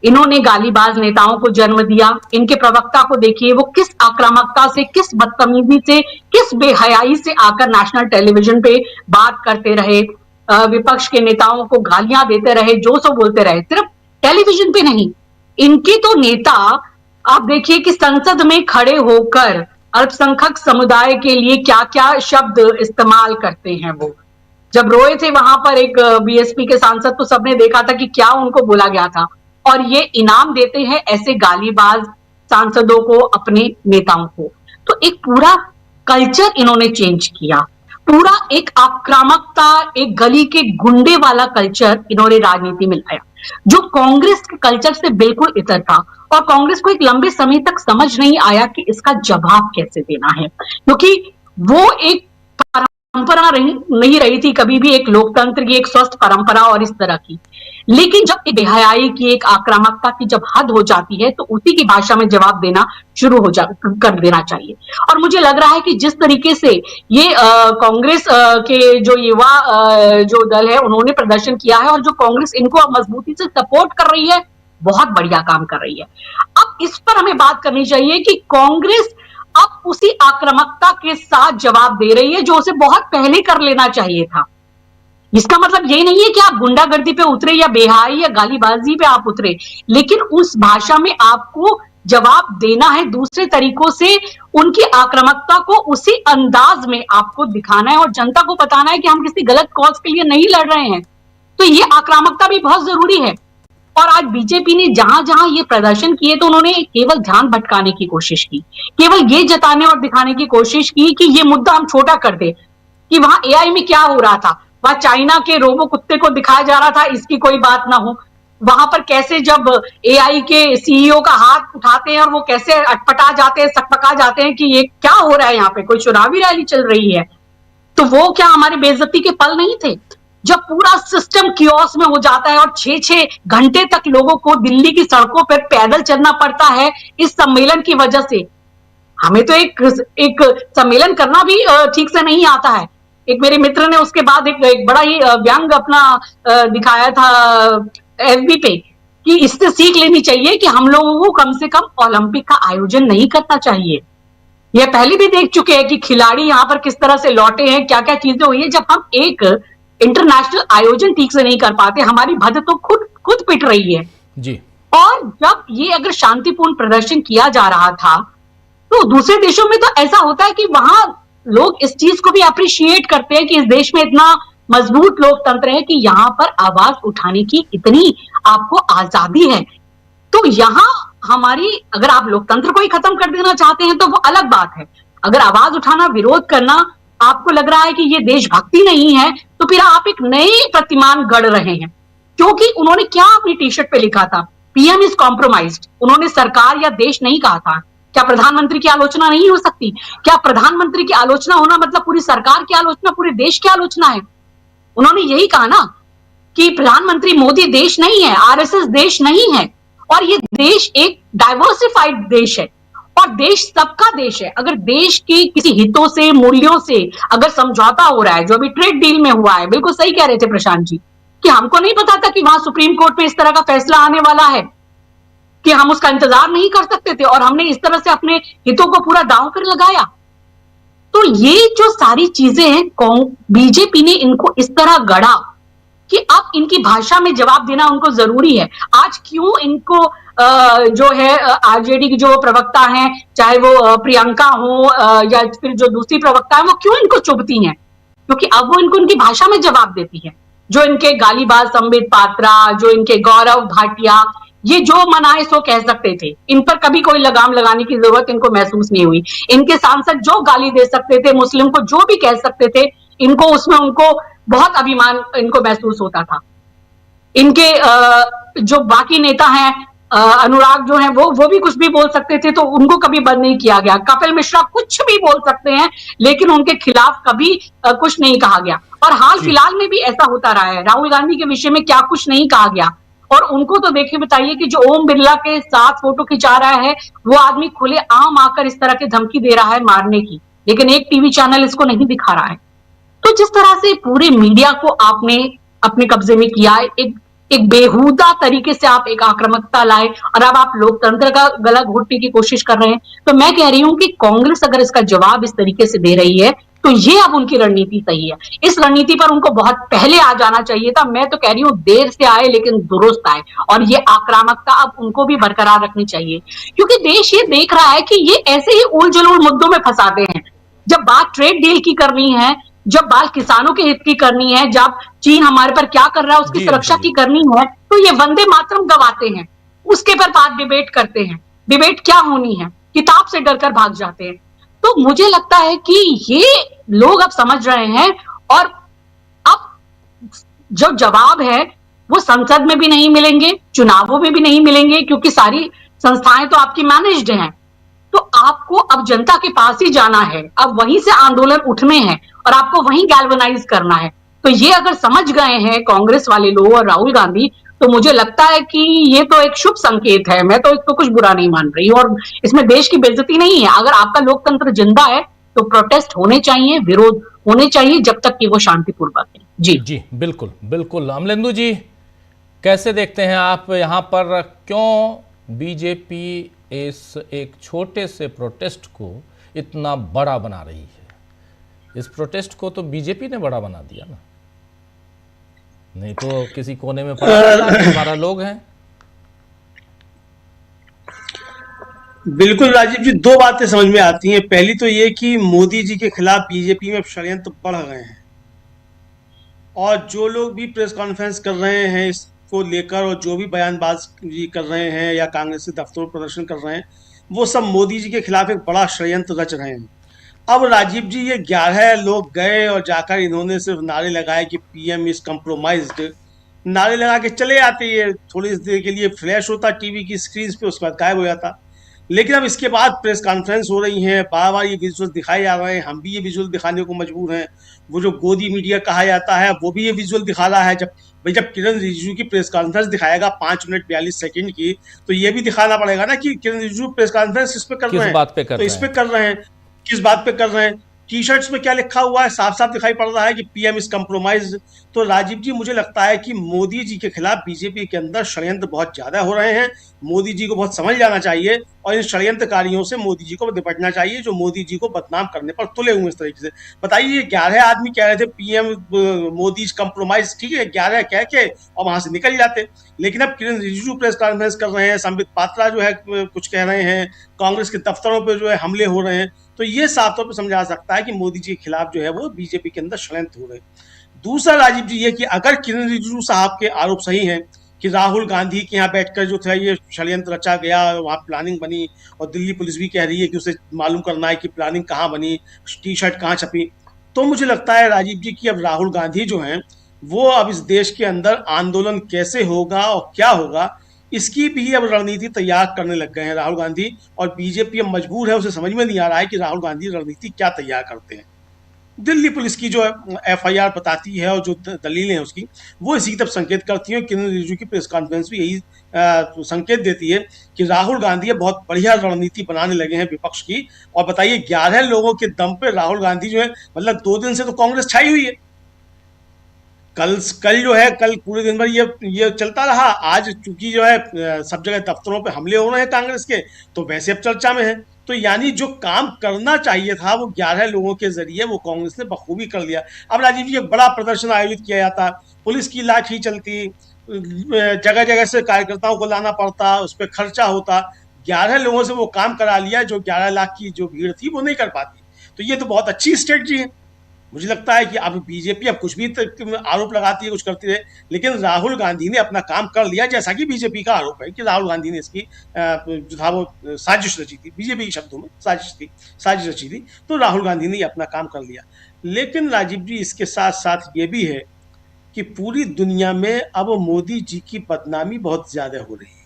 इन्होंने गालीबाज नेताओं को जन्म दिया। इनके प्रवक्ता को देखिए, वो किस आक्रामकता से, किस बदतमीजी से, किस बेहयाई से आकर नेशनल टेलीविजन पे बात करते रहे, विपक्ष के नेताओं को गालियां देते रहे, जो सो बोलते रहे। सिर्फ टेलीविजन पे नहीं, इनके तो नेता आप देखिए कि संसद में खड़े होकर अल्पसंख्यक समुदाय के लिए क्या क्या शब्द इस्तेमाल करते हैं। वो जब रोए थे वहां पर एक बीएसपी के सांसद, तो सबने देखा था कि क्या उनको बोला गया था। और ये इनाम देते हैं ऐसे गालीबाज सांसदों को, अपने नेताओं को। तो एक पूरा कल्चर इन्होंने चेंज किया, पूरा एक आक्रामकता, एक गली के गुंडे वाला कल्चर इन्होंने राजनीति में लाया, जो कांग्रेस के कल्चर से बिल्कुल इतर था। और कांग्रेस को एक लंबे समय तक समझ नहीं आया कि इसका जवाब कैसे देना है, क्योंकि वो एक परंपरा नहीं रही थी कभी भी, एक लोकतंत्र की एक स्वस्थ परंपरा और इस तरह की। लेकिन जब एक बेहयाई की, एक आक्रामकता की जब हद हो जाती है, तो उसी की भाषा में जवाब देना शुरू कर देना चाहिए। और मुझे लग रहा है कि जिस तरीके से ये कांग्रेस के जो युवा जो दल है, उन्होंने प्रदर्शन किया है, और जो कांग्रेस इनको मजबूती से सपोर्ट कर रही है, बहुत बढ़िया काम कर रही है। अब इस पर हमें बात करनी चाहिए कि कांग्रेस अब उसी आक्रामकता के साथ जवाब दे रही है जो उसे बहुत पहले कर लेना चाहिए था। इसका मतलब ये नहीं है कि आप गुंडागर्दी पे उतरे या बेहाई या गालीबाजी पे आप उतरे, लेकिन उस भाषा में आपको जवाब देना है दूसरे तरीकों से। उनकी आक्रामकता को उसी अंदाज में आपको दिखाना है और जनता को बताना है कि हम किसी गलत कॉज के लिए नहीं लड़ रहे हैं। तो ये आक्रामकता भी बहुत जरूरी है। और आज बीजेपी ने जहां जहां ये प्रदर्शन किए, तो उन्होंने केवल ध्यान भटकाने की कोशिश की, केवल ये जताने और दिखाने की कोशिश की कि ये मुद्दा हम छोटा कर दे, कि वहां एआई में क्या हो रहा था, वहां चाइना के रोबो कुत्ते को दिखाया जा रहा था, इसकी कोई बात ना हो। वहां पर कैसे जब एआई के सीईओ का हाथ उठाते हैं और वो कैसे अटपटा जाते हैं, सकपका जाते हैं कि ये क्या हो रहा है, यहाँ पे कोई चुनावी रैली चल रही है। तो वो क्या हमारी बेइज्जती के पल नहीं थे? जब पूरा सिस्टम कियोस में हो जाता है और 6-6 घंटे तक लोगों को दिल्ली की सड़कों पर पैदल चलना पड़ता है इस सम्मेलन की वजह से। हमें तो एक सम्मेलन करना भी ठीक से नहीं आता है। एक मेरे मित्र ने उसके बाद एक बड़ा ही व्यंग अपना दिखाया था एफबी पे, कि इससे सीख लेनी चाहिए कि हम लोगों को कम से कम ओलंपिक का आयोजन नहीं करना चाहिए। यह पहले भी देख चुके हैं कि खिलाड़ी यहाँ पर किस तरह से लौटे हैं, क्या क्या चीजें हुई है। जब हम एक इंटरनेशनल आयोजन ठीक से नहीं कर पाते, हमारी भद तो खुद पिट रही है जी। और जब ये अगर शांतिपूर्ण प्रदर्शन किया जा रहा था, तो दूसरे देशों में तो ऐसा होता है कि वहां लोग इस चीज को भी अप्रिशिएट करते हैं कि इस देश में इतना मजबूत लोकतंत्र है कि यहाँ पर आवाज उठाने की इतनी आपको आजादी है। तो यहाँ हमारी, अगर आप लोकतंत्र को ही खत्म कर देना चाहते हैं तो वो अलग बात है। अगर आवाज उठाना, विरोध करना आपको लग रहा है कि ये देशभक्ति नहीं है, तो फिर आप एक नए प्रतिमान गढ़ रहे हैं। क्योंकि उन्होंने क्या अपनी टी शर्ट पे लिखा था, पीएम इज कॉम्प्रोमाइज्ड। उन्होंने सरकार या देश नहीं कहा था। क्या प्रधानमंत्री की आलोचना नहीं हो सकती? क्या प्रधानमंत्री की आलोचना होना मतलब पूरी सरकार की आलोचना, पूरे देश की आलोचना है? उन्होंने यही कहा ना कि प्रधानमंत्री मोदी देश नहीं है, आरएसएस देश नहीं है, और ये देश एक डाइवर्सिफाइड देश है और देश सबका देश है। अगर देश की किसी हितों से, मूल्यों से अगर समझौता हो रहा है, जो अभी ट्रेड डील में हुआ है, बिल्कुल सही कह रहे थे प्रशांत जी कि हमको नहीं पता था कि वहां सुप्रीम कोर्ट में इस तरह का फैसला आने वाला है, कि हम उसका इंतजार नहीं कर सकते थे, और हमने इस तरह से अपने हितों को पूरा दांव पर लगाया। तो ये जो सारी चीजें हैं, बीजेपी ने इनको इस तरह गढ़ा कि अब इनकी भाषा में जवाब देना उनको जरूरी है। आज क्यों इनको जो है आरजेडी की जो प्रवक्ता हैं, चाहे वो प्रियंका हो या फिर जो दूसरी प्रवक्ता है, वो क्यों इनको चुभती हैं? क्योंकि अब वो इनको उनकी भाषा में जवाब देती है। जो इनके गालीबाज संबित पात्रा, जो इनके गौरव भाटिया, ये जो मनाए सो कह सकते थे, इन पर कभी कोई लगाम लगाने की जरूरत इनको महसूस नहीं हुई। इनके सांसद जो गाली दे सकते थे, मुस्लिम को जो भी कह सकते थे, इनको उसमें उनको बहुत अभिमान इनको महसूस होता था। इनके जो बाकी नेता हैं, अनुराग जो है वो भी कुछ भी बोल सकते थे, तो उनको कभी बंद नहीं किया गया। कपिल मिश्रा कुछ भी बोल सकते हैं, लेकिन उनके खिलाफ कभी कुछ नहीं कहा गया। और हाल फिलहाल में भी ऐसा होता रहा है। राहुल गांधी के विषय में क्या कुछ नहीं कहा गया। और उनको तो देखिए, बताइए कि जो ओम बिरला के साथ फोटो खिंचा रहा है, वो आदमी खुले आम आकर इस तरह की धमकी दे रहा है मारने की, लेकिन एक टीवी चैनल इसको नहीं दिखा रहा है। तो जिस तरह से पूरे मीडिया को आपने अपने कब्जे में किया, एक बेहुदा तरीके से आप एक आक्रामकता लाए और अब आप लोकतंत्र का गला घोटने की कोशिश कर रहे हैं। तो मैं कह रही हूं कि कांग्रेस अगर इसका जवाब इस तरीके से दे रही है, तो ये अब उनकी रणनीति सही है। इस रणनीति पर उनको बहुत पहले आ जाना चाहिए था। मैं तो कह रही हूं देर से आए लेकिन दुरुस्त आए, और ये आक्रामकता अब उनको भी बरकरार रखनी चाहिए, क्योंकि देश ये देख रहा है कि ये ऐसे ही उल जलूल मुद्दों में फंसाते हैं। जब बात ट्रेड डील की करनी है, जब बात किसानों के हित की करनी है, जब चीन हमारे पर क्या कर रहा है उसकी सुरक्षा की करनी है, तो ये वंदे मातरम गवाते हैं। उसके पर बात डिबेट करते हैं। डिबेट क्या होनी है, किताब से डरकर भाग जाते हैं। तो मुझे लगता है कि ये लोग अब समझ रहे हैं, और अब जो जवाब है वो संसद में भी नहीं मिलेंगे, चुनावों में भी नहीं मिलेंगे, क्योंकि सारी संस्थाएं तो आपकी मैनेज्ड हैं। तो आपको अब जनता के पास ही जाना है, अब वहीं से आंदोलन उठने हैं और आपको वहीं गैल्वेनाइज करना है। तो ये अगर समझ गए हैं कांग्रेस वाले लोग और राहुल गांधी, तो मुझे लगता है कि ये तो एक शुभ संकेत है। मैं तो इसको कुछ बुरा नहीं मान रही, और इसमें देश की बेइज्जती नहीं है। अगर आपका लोकतंत्र जिंदा है तो प्रोटेस्ट होने चाहिए, विरोध होने चाहिए, जब तक कि वो शांतिपूर्वक है। जी जी, बिल्कुल बिल्कुल। अमलेंदु जी, कैसे देखते हैं आप यहाँ पर, क्यों बीजेपी इस एक छोटे से प्रोटेस्ट को इतना बड़ा बना रही है? इस प्रोटेस्ट को तो बीजेपी ने बड़ा बना दिया ना, नहीं तो किसी कोने में पड़ा हमारा लोग हैं। बिल्कुल राजीव जी, दो बातें समझ में आती हैं। पहली तो ये कि मोदी जी के खिलाफ बीजेपी में षड्यंत्र बढ़ गए हैं, और जो लोग भी प्रेस कॉन्फ्रेंस कर रहे हैं इसको लेकर, और जो भी बयानबाजी कर रहे हैं या कांग्रेस के दफ्तरों में प्रदर्शन कर रहे हैं, वो सब मोदी जी के खिलाफ एक बड़ा षड्यंत्र रच रहे हैं। अब राजीव जी, ये 11 लोग गए और जाकर इन्होंने सिर्फ नारे लगाए कि पीएम इज कॉम्प्रोमाइज्ड, नारे लगा के चले आते, ये थोड़ी देर के लिए फ्लैश होता टीवी की स्क्रीन पे, उसके बाद गायब हो जाता। लेकिन अब इसके बाद प्रेस कॉन्फ्रेंस हो रही है, बार बार ये विजुअल दिखाए जा रहे हैं, हम भी ये विजुअल दिखाने को मजबूर हैं। वो जो गोदी मीडिया कहा जाता है वो भी ये विजुअल दिखा रहा है। जब किरण रिजिजू की प्रेस कॉन्फ्रेंस दिखाएगा 5 मिनट 42 सेकंड की, तो ये भी दिखाना पड़ेगा ना कि किरण रिजिजू प्रेस कॉन्फ्रेंस इस पे कर रहे हैं, तो इस पे कर रहे हैं, किस बात पे कर रहे हैं। टी शर्ट्स में क्या लिखा हुआ है, साफ साफ दिखाई पड़ रहा है कि पीएम इज कॉम्प्रोमाइज। तो राजीव जी, मुझे लगता है कि मोदी जी के खिलाफ बीजेपी के अंदर षड्यंत्र बहुत ज्यादा हो रहे हैं। मोदी जी को बहुत समझ जाना चाहिए, और इन षड्यंत्रकारियों से मोदी जी को निपटना चाहिए, जो मोदी जी को बदनाम करने पर तुले हुए इस तरीके से। बताइए, 11 आदमी कह रहे थे पीएम मोदी कॉम्प्रोमाइज, ठीक है, 11 कह के और वहां से निकल जाते। लेकिन अब किरण रिजिजू प्रेस कॉन्फ्रेंस कर रहे हैं, संबित पात्रा जो है कुछ कह रहे हैं, कांग्रेस के दफ्तरों पर जो है हमले हो रहे हैं। तो ये साफ तौर पर समझा सकता है कि मोदी जी के खिलाफ जो है वो बीजेपी के अंदर षड्यंत्र हो रहे हैं। दूसरा राजीव जी, ये कि अगर किरण रिजिजू साहब के आरोप सही हैं कि राहुल गांधी के यहाँ बैठकर जो था ये षड्यंत्र रचा गया, वहाँ प्लानिंग बनी, और दिल्ली पुलिस भी कह रही है कि उसे मालूम करना है कि प्लानिंग कहाँ बनी, टी शर्ट कहाँ छपी, तो मुझे लगता है राजीव जी की अब राहुल गांधी जो हैं वो अब इस देश के अंदर आंदोलन कैसे होगा और क्या होगा, इसकी भी अब रणनीति तैयार करने लग गए हैं राहुल गांधी। और बीजेपी अब मजबूर है, उसे समझ में नहीं आ रहा है कि राहुल गांधी रणनीति क्या तैयार करते हैं। दिल्ली पुलिस की जो एफआईआर बताती है और जो दलीलें हैं उसकी, वो इसी तरफ संकेत करती हैं। किरण रिजिजू की प्रेस कॉन्फ्रेंस भी यही संकेत देती है कि राहुल गांधी बहुत बढ़िया रणनीति बनाने लगे हैं विपक्ष की। और बताइए, 11 लोगों के दम पे राहुल गांधी जो है, मतलब 2 दिन से तो कांग्रेस छाई हुई है। कल जो है, कल पूरे दिन भर ये चलता रहा। आज चूंकि जो है सब जगह दफ्तरों पे हमले हो रहे हैं कांग्रेस के, तो वैसे अब चर्चा में है। तो यानी जो काम करना चाहिए था वो 11 लोगों के जरिए वो कांग्रेस ने बखूबी कर लिया। अब राजीव जी, एक बड़ा प्रदर्शन आयोजित किया जाता, पुलिस की लाठी चलती, जगह जगह से कार्यकर्ताओं को लाना पड़ता, उस पर खर्चा होता। 11 लोगों से वो काम करा लिया जो 11 लाख की जो भीड़ थी वो नहीं कर पाती। तो ये तो बहुत अच्छी स्ट्रेटजी है। मुझे लगता है कि अब बीजेपी अब कुछ भी आरोप लगाती है, कुछ करती है, लेकिन राहुल गांधी ने अपना काम कर लिया, जैसा कि बीजेपी का आरोप है कि राहुल गांधी ने इसकी जो था वो साजिश रची थी। बीजेपी के शब्दों में साजिश रची थी, तो राहुल गांधी ने अपना काम कर लिया। लेकिन राजीव जी, इसके साथ साथ ये भी है कि पूरी दुनिया में अब मोदी जी की बदनामी बहुत ज्यादा हो रही है,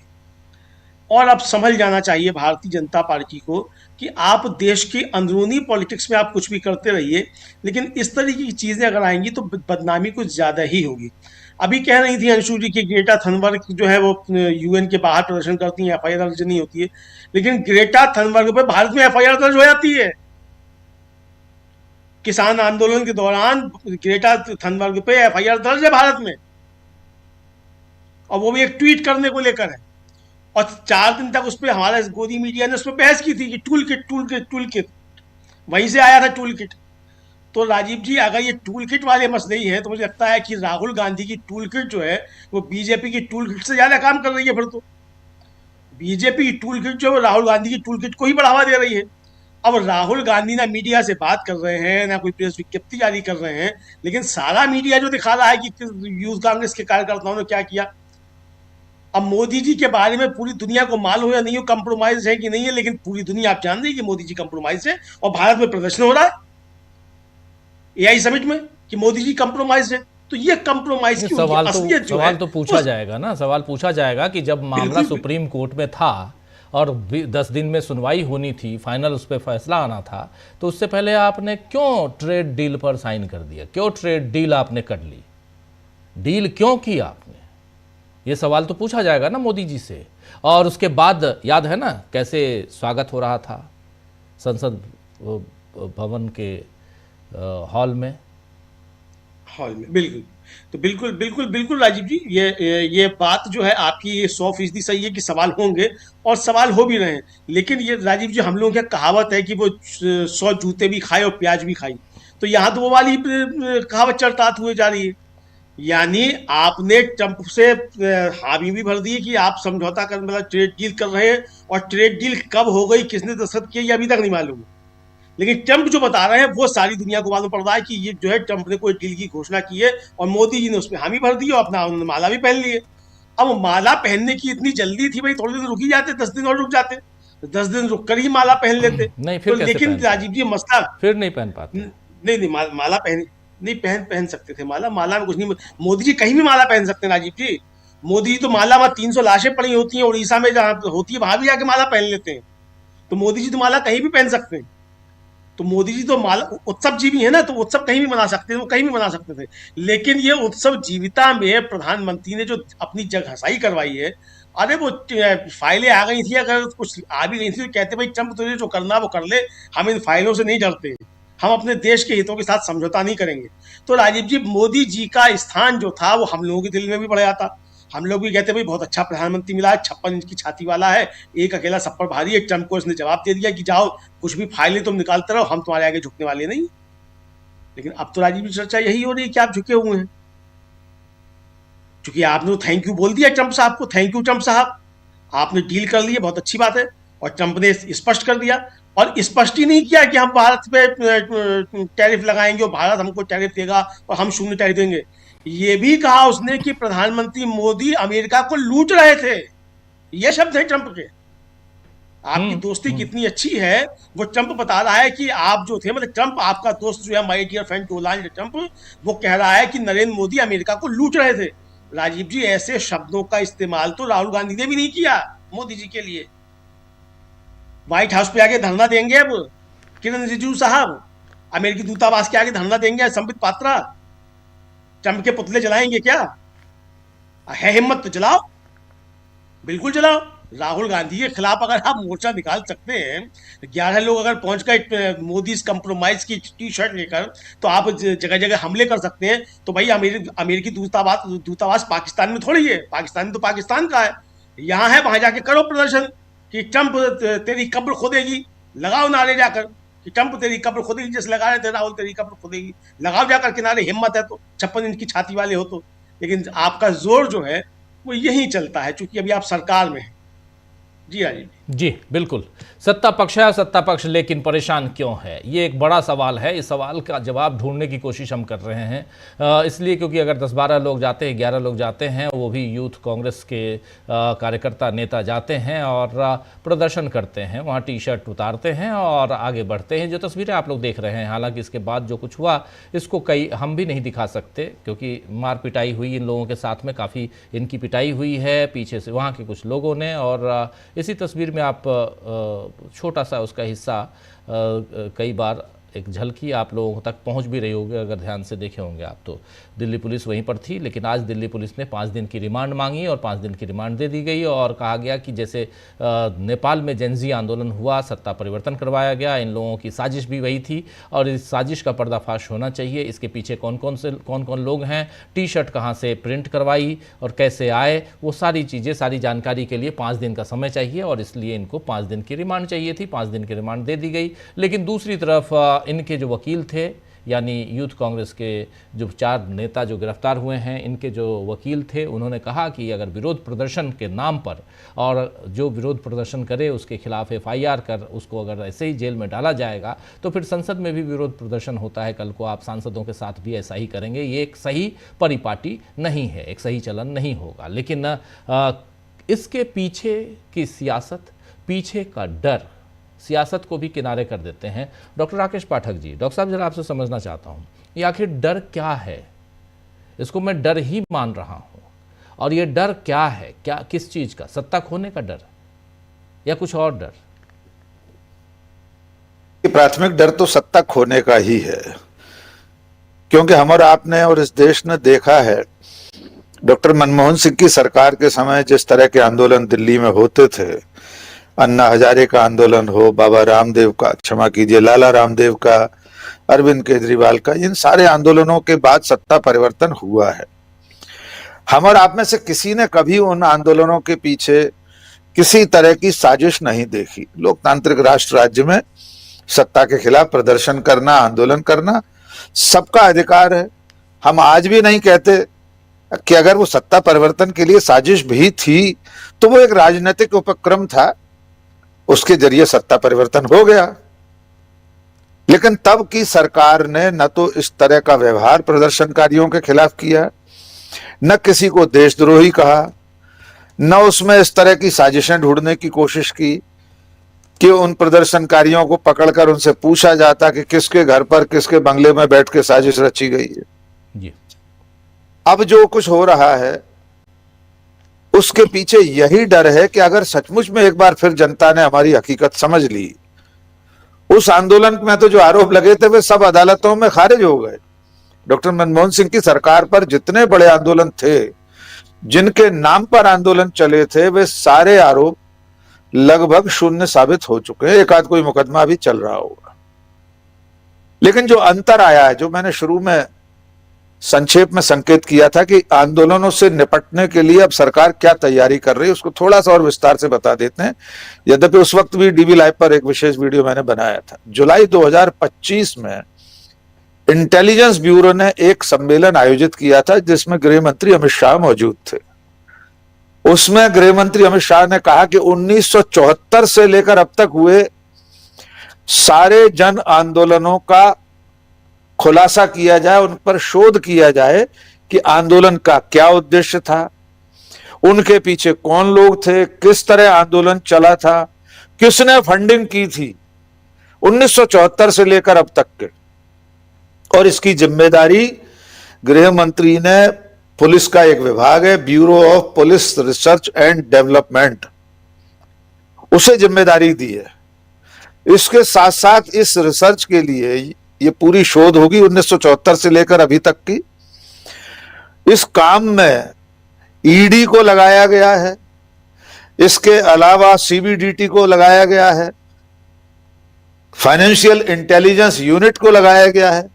और अब समझ जाना चाहिए भारतीय जनता पार्टी को कि आप देश की अंदरूनी पॉलिटिक्स में आप कुछ भी करते रहिए, लेकिन इस तरीके की चीजें अगर आएंगी तो बदनामी कुछ ज्यादा ही होगी। अभी कह रही थी अंशु जी की ग्रेटा थनबर्ग जो है वो यूएन के बाहर प्रदर्शन करती है, एफआईआर दर्ज नहीं होती है, लेकिन ग्रेटा थनबर्ग पे भारत में एफआईआर दर्ज हो जाती है। किसान आंदोलन के दौरान ग्रेटा थनबर्ग पे एफआईआर दर्ज है भारत में, और वो भी एक ट्वीट करने को लेकर है। और 4 दिन तक उस पर हमारा गोदी मीडिया ने उस पर बहस की थी कि टूल किट वहीं से आया था टूल किट। तो राजीव जी, अगर ये टूल किट वाले मसले ही है तो मुझे लगता है कि राहुल गांधी की टूल किट जो है वो बीजेपी की टूल किट से ज्यादा काम कर रही है। फिर तो बीजेपी की टूल किट जो है राहुल गांधी की टूल किट को ही बढ़ावा दे रही है। अब राहुल गांधी ना मीडिया से बात कर रहे हैं, ना कोई प्रेस विज्ञप्ति जारी कर रहे हैं, लेकिन सारा मीडिया जो दिखा रहा है कि यूथ कांग्रेस के कार्यकर्ताओं ने क्या किया। अब मोदी जी के बारे में पूरी दुनिया को मालूम है नहीं हो कंप्रोमाइज है कि नहीं है, लेकिन पूरी दुनिया आप जान रही है कि मोदी जी कंप्रोमाइज है, और भारत में प्रदर्शन हो रहा है एआई समिट में कि मोदी जी कंप्रोमाइज है। तो ये कंप्रोमाइज की सवाल तो पूछा जाएगा ना, सवाल पूछा जाएगा कि जब मामला सुप्रीम कोर्ट में था और 10 दिन में सुनवाई होनी थी, फाइनल उस पर फैसला आना था, तो उससे पहले आपने क्यों ट्रेड डील पर साइन कर दिया? क्यों ट्रेड डील आपने कर ली? डील क्यों की आपने? ये सवाल तो पूछा जाएगा ना मोदी जी से। और उसके बाद याद है ना कैसे स्वागत हो रहा था संसद भवन के हॉल में। बिल्कुल। तो बिल्कुल राजीव जी, ये बात जो है आपकी ये 100% सही है कि सवाल होंगे, और सवाल हो भी रहे हैं। लेकिन ये राजीव जी, हम लोगों की कहावत है कि वो 100 जूते भी खाए और प्याज भी खाई, तो यहाँ तो वो वाली कहावत चरतात हुए जा रही है। यानी आपने ट्रंप से हामी भी भर दी कि आप समझौता कर, मतलब ट्रेड डील कर रहे हैं, और ट्रेड डील कब हो गई, किसने दस्तखत किया, ये अभी तक नहीं मालूम। लेकिन ट्रंप जो बता रहे हैं वो सारी दुनिया को मालूम पड़ रहा है कि ये जो है ट्रंप ने कोई डील की घोषणा की है, और मोदी जी ने उसमें हामी भर दी और अपना उन्होंने माला भी पहन ली है। अब माला पहनने की इतनी जल्दी थी भाई, थोड़े दिन रुक ही जाते, 10 दिन और रुक जाते, 10 दिन रुक कर ही माला पहन लेते। नहीं फिर तो लेकिन राजीव जी मसला फिर नहीं पहन पाते। नहीं, माला पहन सकते थे। माला में कुछ नहीं, मोदी जी कहीं भी माला पहन सकते हैं राजीव जी। मोदी जी तो माला में 300 लाशें पड़ी होती हैं उड़ीसा में, जहां होती है वहां भी जाके माला पहन लेते हैं। तो मोदी जी तो माला कहीं भी पहन सकते हैं। तो मोदी जी तो माला उत्सव जीवी है ना, तो उत्सव कहीं भी मना सकते थे, वो कहीं भी मना सकते थे। लेकिन ये उत्सव जीविता में प्रधानमंत्री ने जो अपनी जगहसाई करवाई है, अरे वो फाइलें आ गई थी, अगर कुछ आ भी गई थी तो कहते भाई ट्रंप तुझे जो करना वो कर ले, हम इन फाइलों से नहीं डरते, हम अपने देश के हितों के साथ समझौता नहीं करेंगे। तो राजीव जी, मोदी जी का स्थान जो था वो हम लोगों के दिल में भी बढ़ जाता। हम लोग भी कहते भाई बहुत अच्छा प्रधानमंत्री मिला है, 56 इंच की छाती वाला है, एक अकेला सब पर भारी है। ट्रंप को इसने जवाब दे दिया कि जाओ कुछ भी फाइलें तुम निकालते रहो, हम तुम्हारे आगे झुकने वाले नहीं। लेकिन अब तो राजीव जी चर्चा यही हो रही है कि आप झुके हुए हैं, क्योंकि आपने थैंक यू बोल दिया ट्रंप साहब को। थैंक यू ट्रंप साहब, आपने डील कर ली है, बहुत अच्छी बात है। और ट्रंप ने स्पष्ट कर दिया, और स्पष्ट ही नहीं किया कि हम भारत पे टैरिफ लगाएंगे और भारत हमको टैरिफ देगा और हम 0 टैरिफ देंगे। ये भी कहा उसने कि प्रधानमंत्री मोदी अमेरिका को लूट रहे थे। ये शब्द है ट्रंप के। आपकी दोस्ती कितनी अच्छी है वो ट्रंप बता रहा है कि आप जो थे, मतलब ट्रंप आपका दोस्त जो है, my dear friend Donald Trump, वो कह रहा है कि नरेंद्र मोदी अमेरिका को लूट रहे थे। राजीव जी, ऐसे शब्दों का इस्तेमाल तो राहुल गांधी ने भी नहीं किया मोदी जी के लिए। व्हाइट हाउस पे आके धरना देंगे अब किरण रिजिजू साहब, अमेरिकी दूतावास के आगे धरना देंगे संबित पात्रा, ट्रंप के पुतले जलाएंगे क्या? है हिम्मत तो जलाओ, बिल्कुल जलाओ। राहुल गांधी के खिलाफ अगर आप मोर्चा निकाल सकते हैं, 11 लोग अगर पहुंच गए मोदी कंप्रोमाइज की टी शर्ट लेकर, तो आप जगह जगह हमले कर सकते हैं। तो भाई अमेरिकी दूतावास पाकिस्तान में थोड़ी है, पाकिस्तान तो पाकिस्तान का है, यहाँ है, वहां जाके करो प्रदर्शन कि ट्रंप तेरी कब्र खोदेगी, लगाओ नारे जाकर कि ट्रंप तेरी कब्र खोदेगी, जैसे लगा रहे थे राहुल तेरी कब्र खोदेगी, लगाओ जाकर किनारे, हिम्मत है तो, 56 इंच की छाती वाले हो तो। लेकिन आपका जोर जो है वो यही चलता है, चूंकि अभी आप सरकार में हैं। जी राजीव जी बिल्कुल, सत्ता पक्ष है और सत्ता पक्ष लेकिन परेशान क्यों है, ये एक बड़ा सवाल है। इस सवाल का जवाब ढूंढने की कोशिश हम कर रहे हैं, इसलिए क्योंकि अगर 10-12 लोग जाते हैं, 11 लोग जाते हैं, वो भी यूथ कांग्रेस के कार्यकर्ता नेता जाते हैं और प्रदर्शन करते हैं, वहाँ टी शर्ट उतारते हैं और आगे बढ़ते हैं। जो तस्वीरें आप लोग देख रहे हैं, हालांकि इसके बाद जो कुछ हुआ इसको कई हम भी नहीं दिखा सकते, क्योंकि मार पिटाई हुई इन लोगों के साथ में, काफ़ी इनकी पिटाई हुई है पीछे से वहाँ के कुछ लोगों ने। और इसी तस्वीर में आप छोटा सा उसका हिस्सा कई बार एक झलकी आप लोगों तक पहुंच भी रही होगी, अगर ध्यान से देखे होंगे आप तो। दिल्ली पुलिस वहीं पर थी, लेकिन आज दिल्ली पुलिस ने 5 दिन की रिमांड मांगी और 5 दिन की रिमांड दे दी गई और कहा गया कि जैसे नेपाल में जेनजी आंदोलन हुआ, सत्ता परिवर्तन करवाया गया, इन लोगों की साजिश भी वही थी और इस साजिश का पर्दाफाश होना चाहिए। इसके पीछे कौन कौन लोग हैं, टी शर्ट कहाँ से प्रिंट करवाई और कैसे आए, वो सारी चीज़ें, सारी जानकारी के लिए 5 दिन का समय चाहिए और इसलिए इनको 5 दिन की रिमांड चाहिए थी। 5 दिन की रिमांड दे दी गई। लेकिन दूसरी तरफ इनके जो वकील थे, यानी यूथ कांग्रेस के जो 4 नेता जो गिरफ्तार हुए हैं, इनके जो वकील थे, उन्होंने कहा कि अगर विरोध प्रदर्शन के नाम पर और जो विरोध प्रदर्शन करे उसके खिलाफ FIR कर उसको अगर ऐसे ही जेल में डाला जाएगा तो फिर संसद में भी विरोध प्रदर्शन होता है, कल को आप सांसदों के साथ भी ऐसा ही करेंगे। ये एक सही परिपाटी नहीं है, एक सही चलन नहीं होगा। लेकिन इसके पीछे की सियासत, पीछे का डर, सियासत को भी किनारे कर देते हैं। डॉक्टर राकेश पाठक जी, डॉक्टर साहब जरा आपसे समझना चाहता हूँ, ये आखिर डर क्या है? इसको मैं डर ही मान रहा हूँ, और ये डर क्या है, क्या किस चीज का? सत्ता खोने का डर या कुछ और डर? प्राथमिक डर तो सत्ता खोने का ही है, क्योंकि हमारा आपने और इस देश ने देखा है डॉक्टर मनमोहन सिंह की सरकार के समय जिस तरह के आंदोलन दिल्ली में होते थे, अन्ना हजारे का आंदोलन हो, बाबा रामदेव का, क्षमा कीजिए लाला रामदेव का, अरविंद केजरीवाल का, इन सारे आंदोलनों के बाद सत्ता परिवर्तन हुआ है। हम और आप में से किसी ने कभी उन आंदोलनों के पीछे किसी तरह की साजिश नहीं देखी। लोकतांत्रिक राष्ट्र राज्य में सत्ता के खिलाफ प्रदर्शन करना, आंदोलन करना सबका अधिकार है। हम आज भी नहीं कहते कि अगर वो सत्ता परिवर्तन के लिए साजिश भी थी तो वो एक राजनीतिक उपक्रम था, उसके जरिए सत्ता परिवर्तन हो गया। लेकिन तब की सरकार ने न तो इस तरह का व्यवहार प्रदर्शनकारियों के खिलाफ किया, न किसी को देशद्रोही कहा, न उसमें इस तरह की साजिशें ढूंढने की कोशिश की कि उन प्रदर्शनकारियों को पकड़कर उनसे पूछा जाता कि किसके घर पर, किसके बंगले में बैठ के साजिश रची गई है। जी। अब जो कुछ हो रहा है उसके पीछे यही डर है कि अगर सचमुच में एक बार फिर जनता ने हमारी हकीकत समझ ली, उस आंदोलन में तो जो आरोप लगे थे वे सब अदालतों में खारिज हो गए। डॉक्टर मनमोहन सिंह की सरकार पर जितने बड़े आंदोलन थे, जिनके नाम पर आंदोलन चले थे, वे सारे आरोप लगभग शून्य साबित हो चुके हैं। एक आध कोई मुकदमा भी चल रहा होगा। लेकिन जो अंतर आया है, जो मैंने शुरू में संक्षेप में संकेत किया था कि आंदोलनों से निपटने के लिए अब सरकार क्या तैयारी कर रही है, उसको थोड़ा सा और विस्तार से बता देते हैं। यद्यपि उस वक्त भी DB लाइव पर एक विशेष वीडियो मैंने बनाया था। जुलाई 2025 में इंटेलिजेंस ब्यूरो ने एक सम्मेलन आयोजित किया था जिसमें गृह मंत्री अमित शाह मौजूद थे। उसमें गृह मंत्री अमित शाह ने कहा कि 1974 से लेकर अब तक हुए सारे जन आंदोलनों का खुलासा किया जाए, उन पर शोध किया जाए कि आंदोलन का क्या उद्देश्य था, उनके पीछे कौन लोग थे, किस तरह आंदोलन चला था, किसने फंडिंग की थी 1974 से लेकर अब तक के। और इसकी जिम्मेदारी गृह मंत्री ने, पुलिस का एक विभाग है bureau of police research and development, उसे जिम्मेदारी दी है। इसके साथ साथ इस रिसर्च के लिए ये पूरी शोध होगी 1974 से लेकर अभी तक की। इस काम में ईडी को लगाया गया है, इसके अलावा CBDT को लगाया गया है, फाइनेंशियल इंटेलिजेंस यूनिट को लगाया गया है।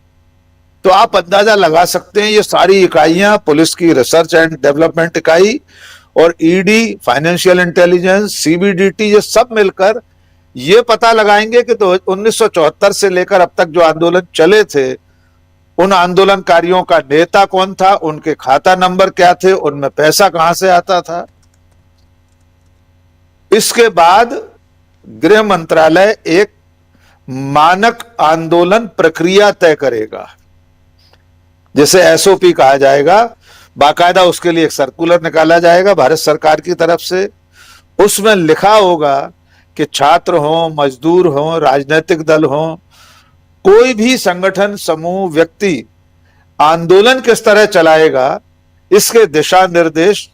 तो आप अंदाजा लगा सकते हैं ये सारी इकाइयां, पुलिस की रिसर्च एंड डेवलपमेंट इकाई और ईडी, फाइनेंशियल इंटेलिजेंस, CBDT, ये सब मिलकर ये पता लगाएंगे कि तो 1974 से लेकर अब तक जो आंदोलन चले थे उन आंदोलनकारियों का नेता कौन था, उनके खाता नंबर क्या थे, उनमें पैसा कहां से आता था। इसके बाद गृह मंत्रालय एक मानक आंदोलन प्रक्रिया तय करेगा, जिसे एसओपी कहा जाएगा। बाकायदा उसके लिए एक सर्कुलर निकाला जाएगा भारत सरकार की तरफ से। उसमें लिखा होगा कि छात्र हो, मजदूर हो, राजनीतिक दल हो, कोई भी संगठन, समूह, व्यक्ति आंदोलन किस तरह चलाएगा, इसके दिशा निर्देश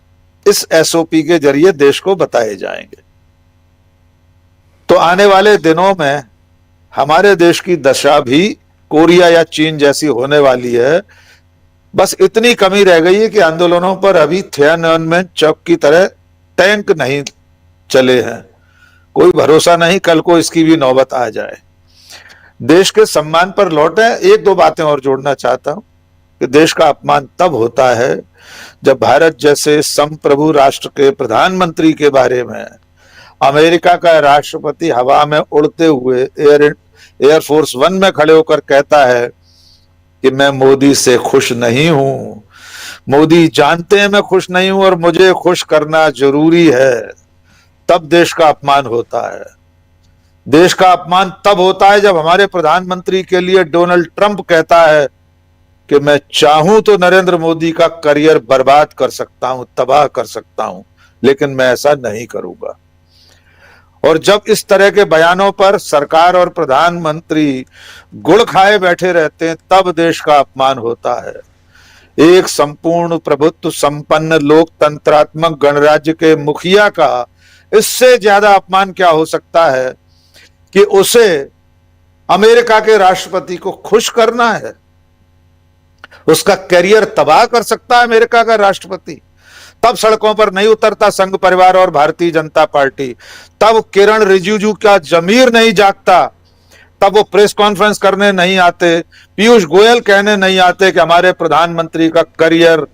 इस एसओपी के जरिए देश को बताए जाएंगे। तो आने वाले दिनों में हमारे देश की दशा भी कोरिया या चीन जैसी होने वाली है। बस इतनी कमी रह गई है कि आंदोलनों पर अभी थियाननमेन चौक की तरह टैंक नहीं चले हैं। कोई भरोसा नहीं कल को इसकी भी नौबत आ जाए। देश के सम्मान पर लौटे, एक दो बातें और जोड़ना चाहता हूं कि देश का अपमान तब होता है जब भारत जैसे संप्रभु राष्ट्र के प्रधानमंत्री के बारे में अमेरिका का राष्ट्रपति हवा में उड़ते हुए एयरफोर्स 1 में खड़े होकर कहता है कि मैं मोदी से खुश नहीं हूं, मोदी जानते हैं मैं खुश नहीं हूं और मुझे खुश करना जरूरी है। तब देश का अपमान होता है। देश का अपमान तब होता है जब हमारे प्रधानमंत्री के लिए डोनाल्ड ट्रंप कहता है कि मैं चाहूं तो नरेंद्र मोदी का करियर बर्बाद कर सकता हूं, तबाह कर सकता हूं, लेकिन मैं ऐसा नहीं करूंगा। और जब इस तरह के बयानों पर सरकार और प्रधानमंत्री गुड़ खाए बैठे रहते हैं, तब देश का अपमान होता है। एक संपूर्ण प्रभुत्व संपन्न लोकतंत्रात्मक गणराज्य के मुखिया का इससे ज्यादा अपमान क्या हो सकता है कि उसे अमेरिका के राष्ट्रपति को खुश करना है। उसका करियर तबाह कर सकता है अमेरिका का राष्ट्रपति। तब सड़कों पर नहीं उतरता संघ परिवार और भारतीय जनता पार्टी। तब किरण रिजिजू का जमीर नहीं जागता। तब वो प्रेस कॉन्फ्रेंस करने नहीं आते, पीयूष गोयल कहने नहीं आते कि हमारे प्रधानमंत्री का करियर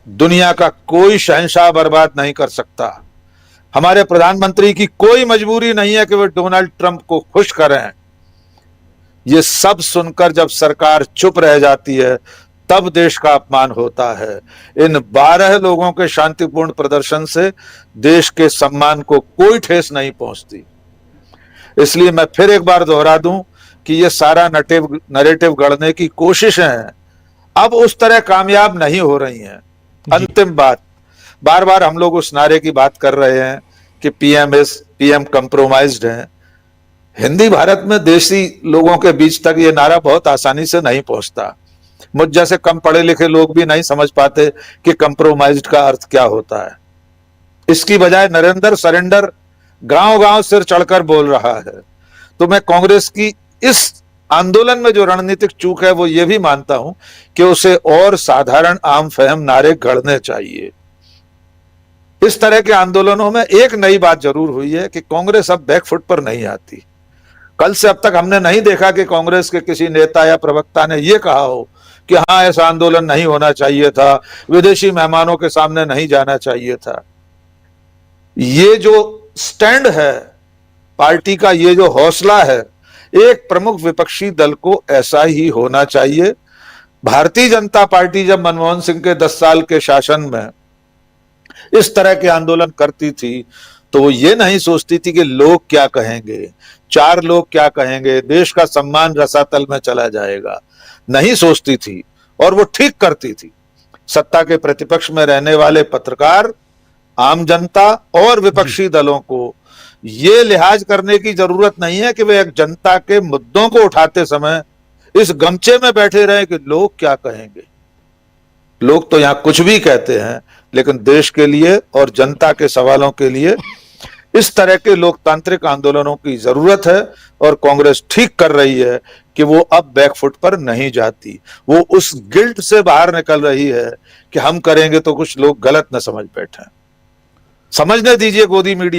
दुनिया का कोई शहंशाह बर्बाद नहीं कर सकता। हमारे प्रधानमंत्री की कोई मजबूरी नहीं है कि वे डोनाल्ड ट्रंप को खुश करें। ये सब सुनकर जब सरकार चुप रह जाती है, तब देश का अपमान होता है। इन 12 लोगों के शांतिपूर्ण प्रदर्शन से देश के सम्मान को कोई ठेस नहीं पहुंचती। इसलिए मैं फिर एक बार दोहरा दूं कि ये सारा नरेटिव गढ़ने की कोशिशें अब उस तरह कामयाब नहीं हो रही हैं। अंतिम बात, बार बार हम लोग उस नारे की बात कर रहे हैं कि पीएम कंप्रोमाइज्ड है। हिंदी भारत में देशी लोगों के बीच तक ये नारा बहुत आसानी से नहीं पहुंचता। मुझ जैसे कम पढ़े लिखे लोग भी नहीं समझ पाते कि कंप्रोमाइज्ड का अर्थ क्या होता है। इसकी बजाय नरेंद्र सरेंडर गांव गांव सिर चढ़कर बोल रहा है। तो मैं कांग्रेस की इस आंदोलन में जो रणनीतिक चूक है वो ये भी मानता हूं कि उसे और साधारण आम फहम नारे गढ़ने चाहिए। इस तरह के आंदोलनों में एक नई बात जरूर हुई है कि कांग्रेस अब बैकफुट पर नहीं आती। कल से अब तक हमने नहीं देखा कि कांग्रेस के किसी नेता या प्रवक्ता ने यह कहा हो कि हाँ ऐसा आंदोलन नहीं होना चाहिए था, विदेशी मेहमानों के सामने नहीं जाना चाहिए था। ये जो स्टैंड है पार्टी का, ये जो हौसला है, एक प्रमुख विपक्षी दल को ऐसा ही होना चाहिए। भारतीय जनता पार्टी जब मनमोहन सिंह के 10 साल के शासन में इस तरह के आंदोलन करती थी तो वो ये नहीं सोचती थी कि लोग क्या कहेंगे, 4 लोग क्या कहेंगे, देश का सम्मान रसातल में चला जाएगा। नहीं सोचती थी और वो ठीक करती थी। सत्ता के प्रतिपक्ष में रहने वाले पत्रकार, आम जनता और विपक्षी दलों को ये लिहाज करने की जरूरत नहीं है कि वे एक जनता के मुद्दों को उठाते समय इस गमचे में बैठे रहे कि लोग क्या कहेंगे। लोग तो यहां कुछ भी कहते हैं, लेकिन देश के लिए और जनता के सवालों के लिए इस तरह के लोकतांत्रिक आंदोलनों की जरूरत है। और कांग्रेस ठीक कर रही है कि वो अब बैकफुट पर नहीं जाती। वो उस गिल्ट से बाहर निकल रही है कि हम करेंगे तो कुछ लोग गलत न समझ बैठे। समझने दीजिए गोदी मीडिया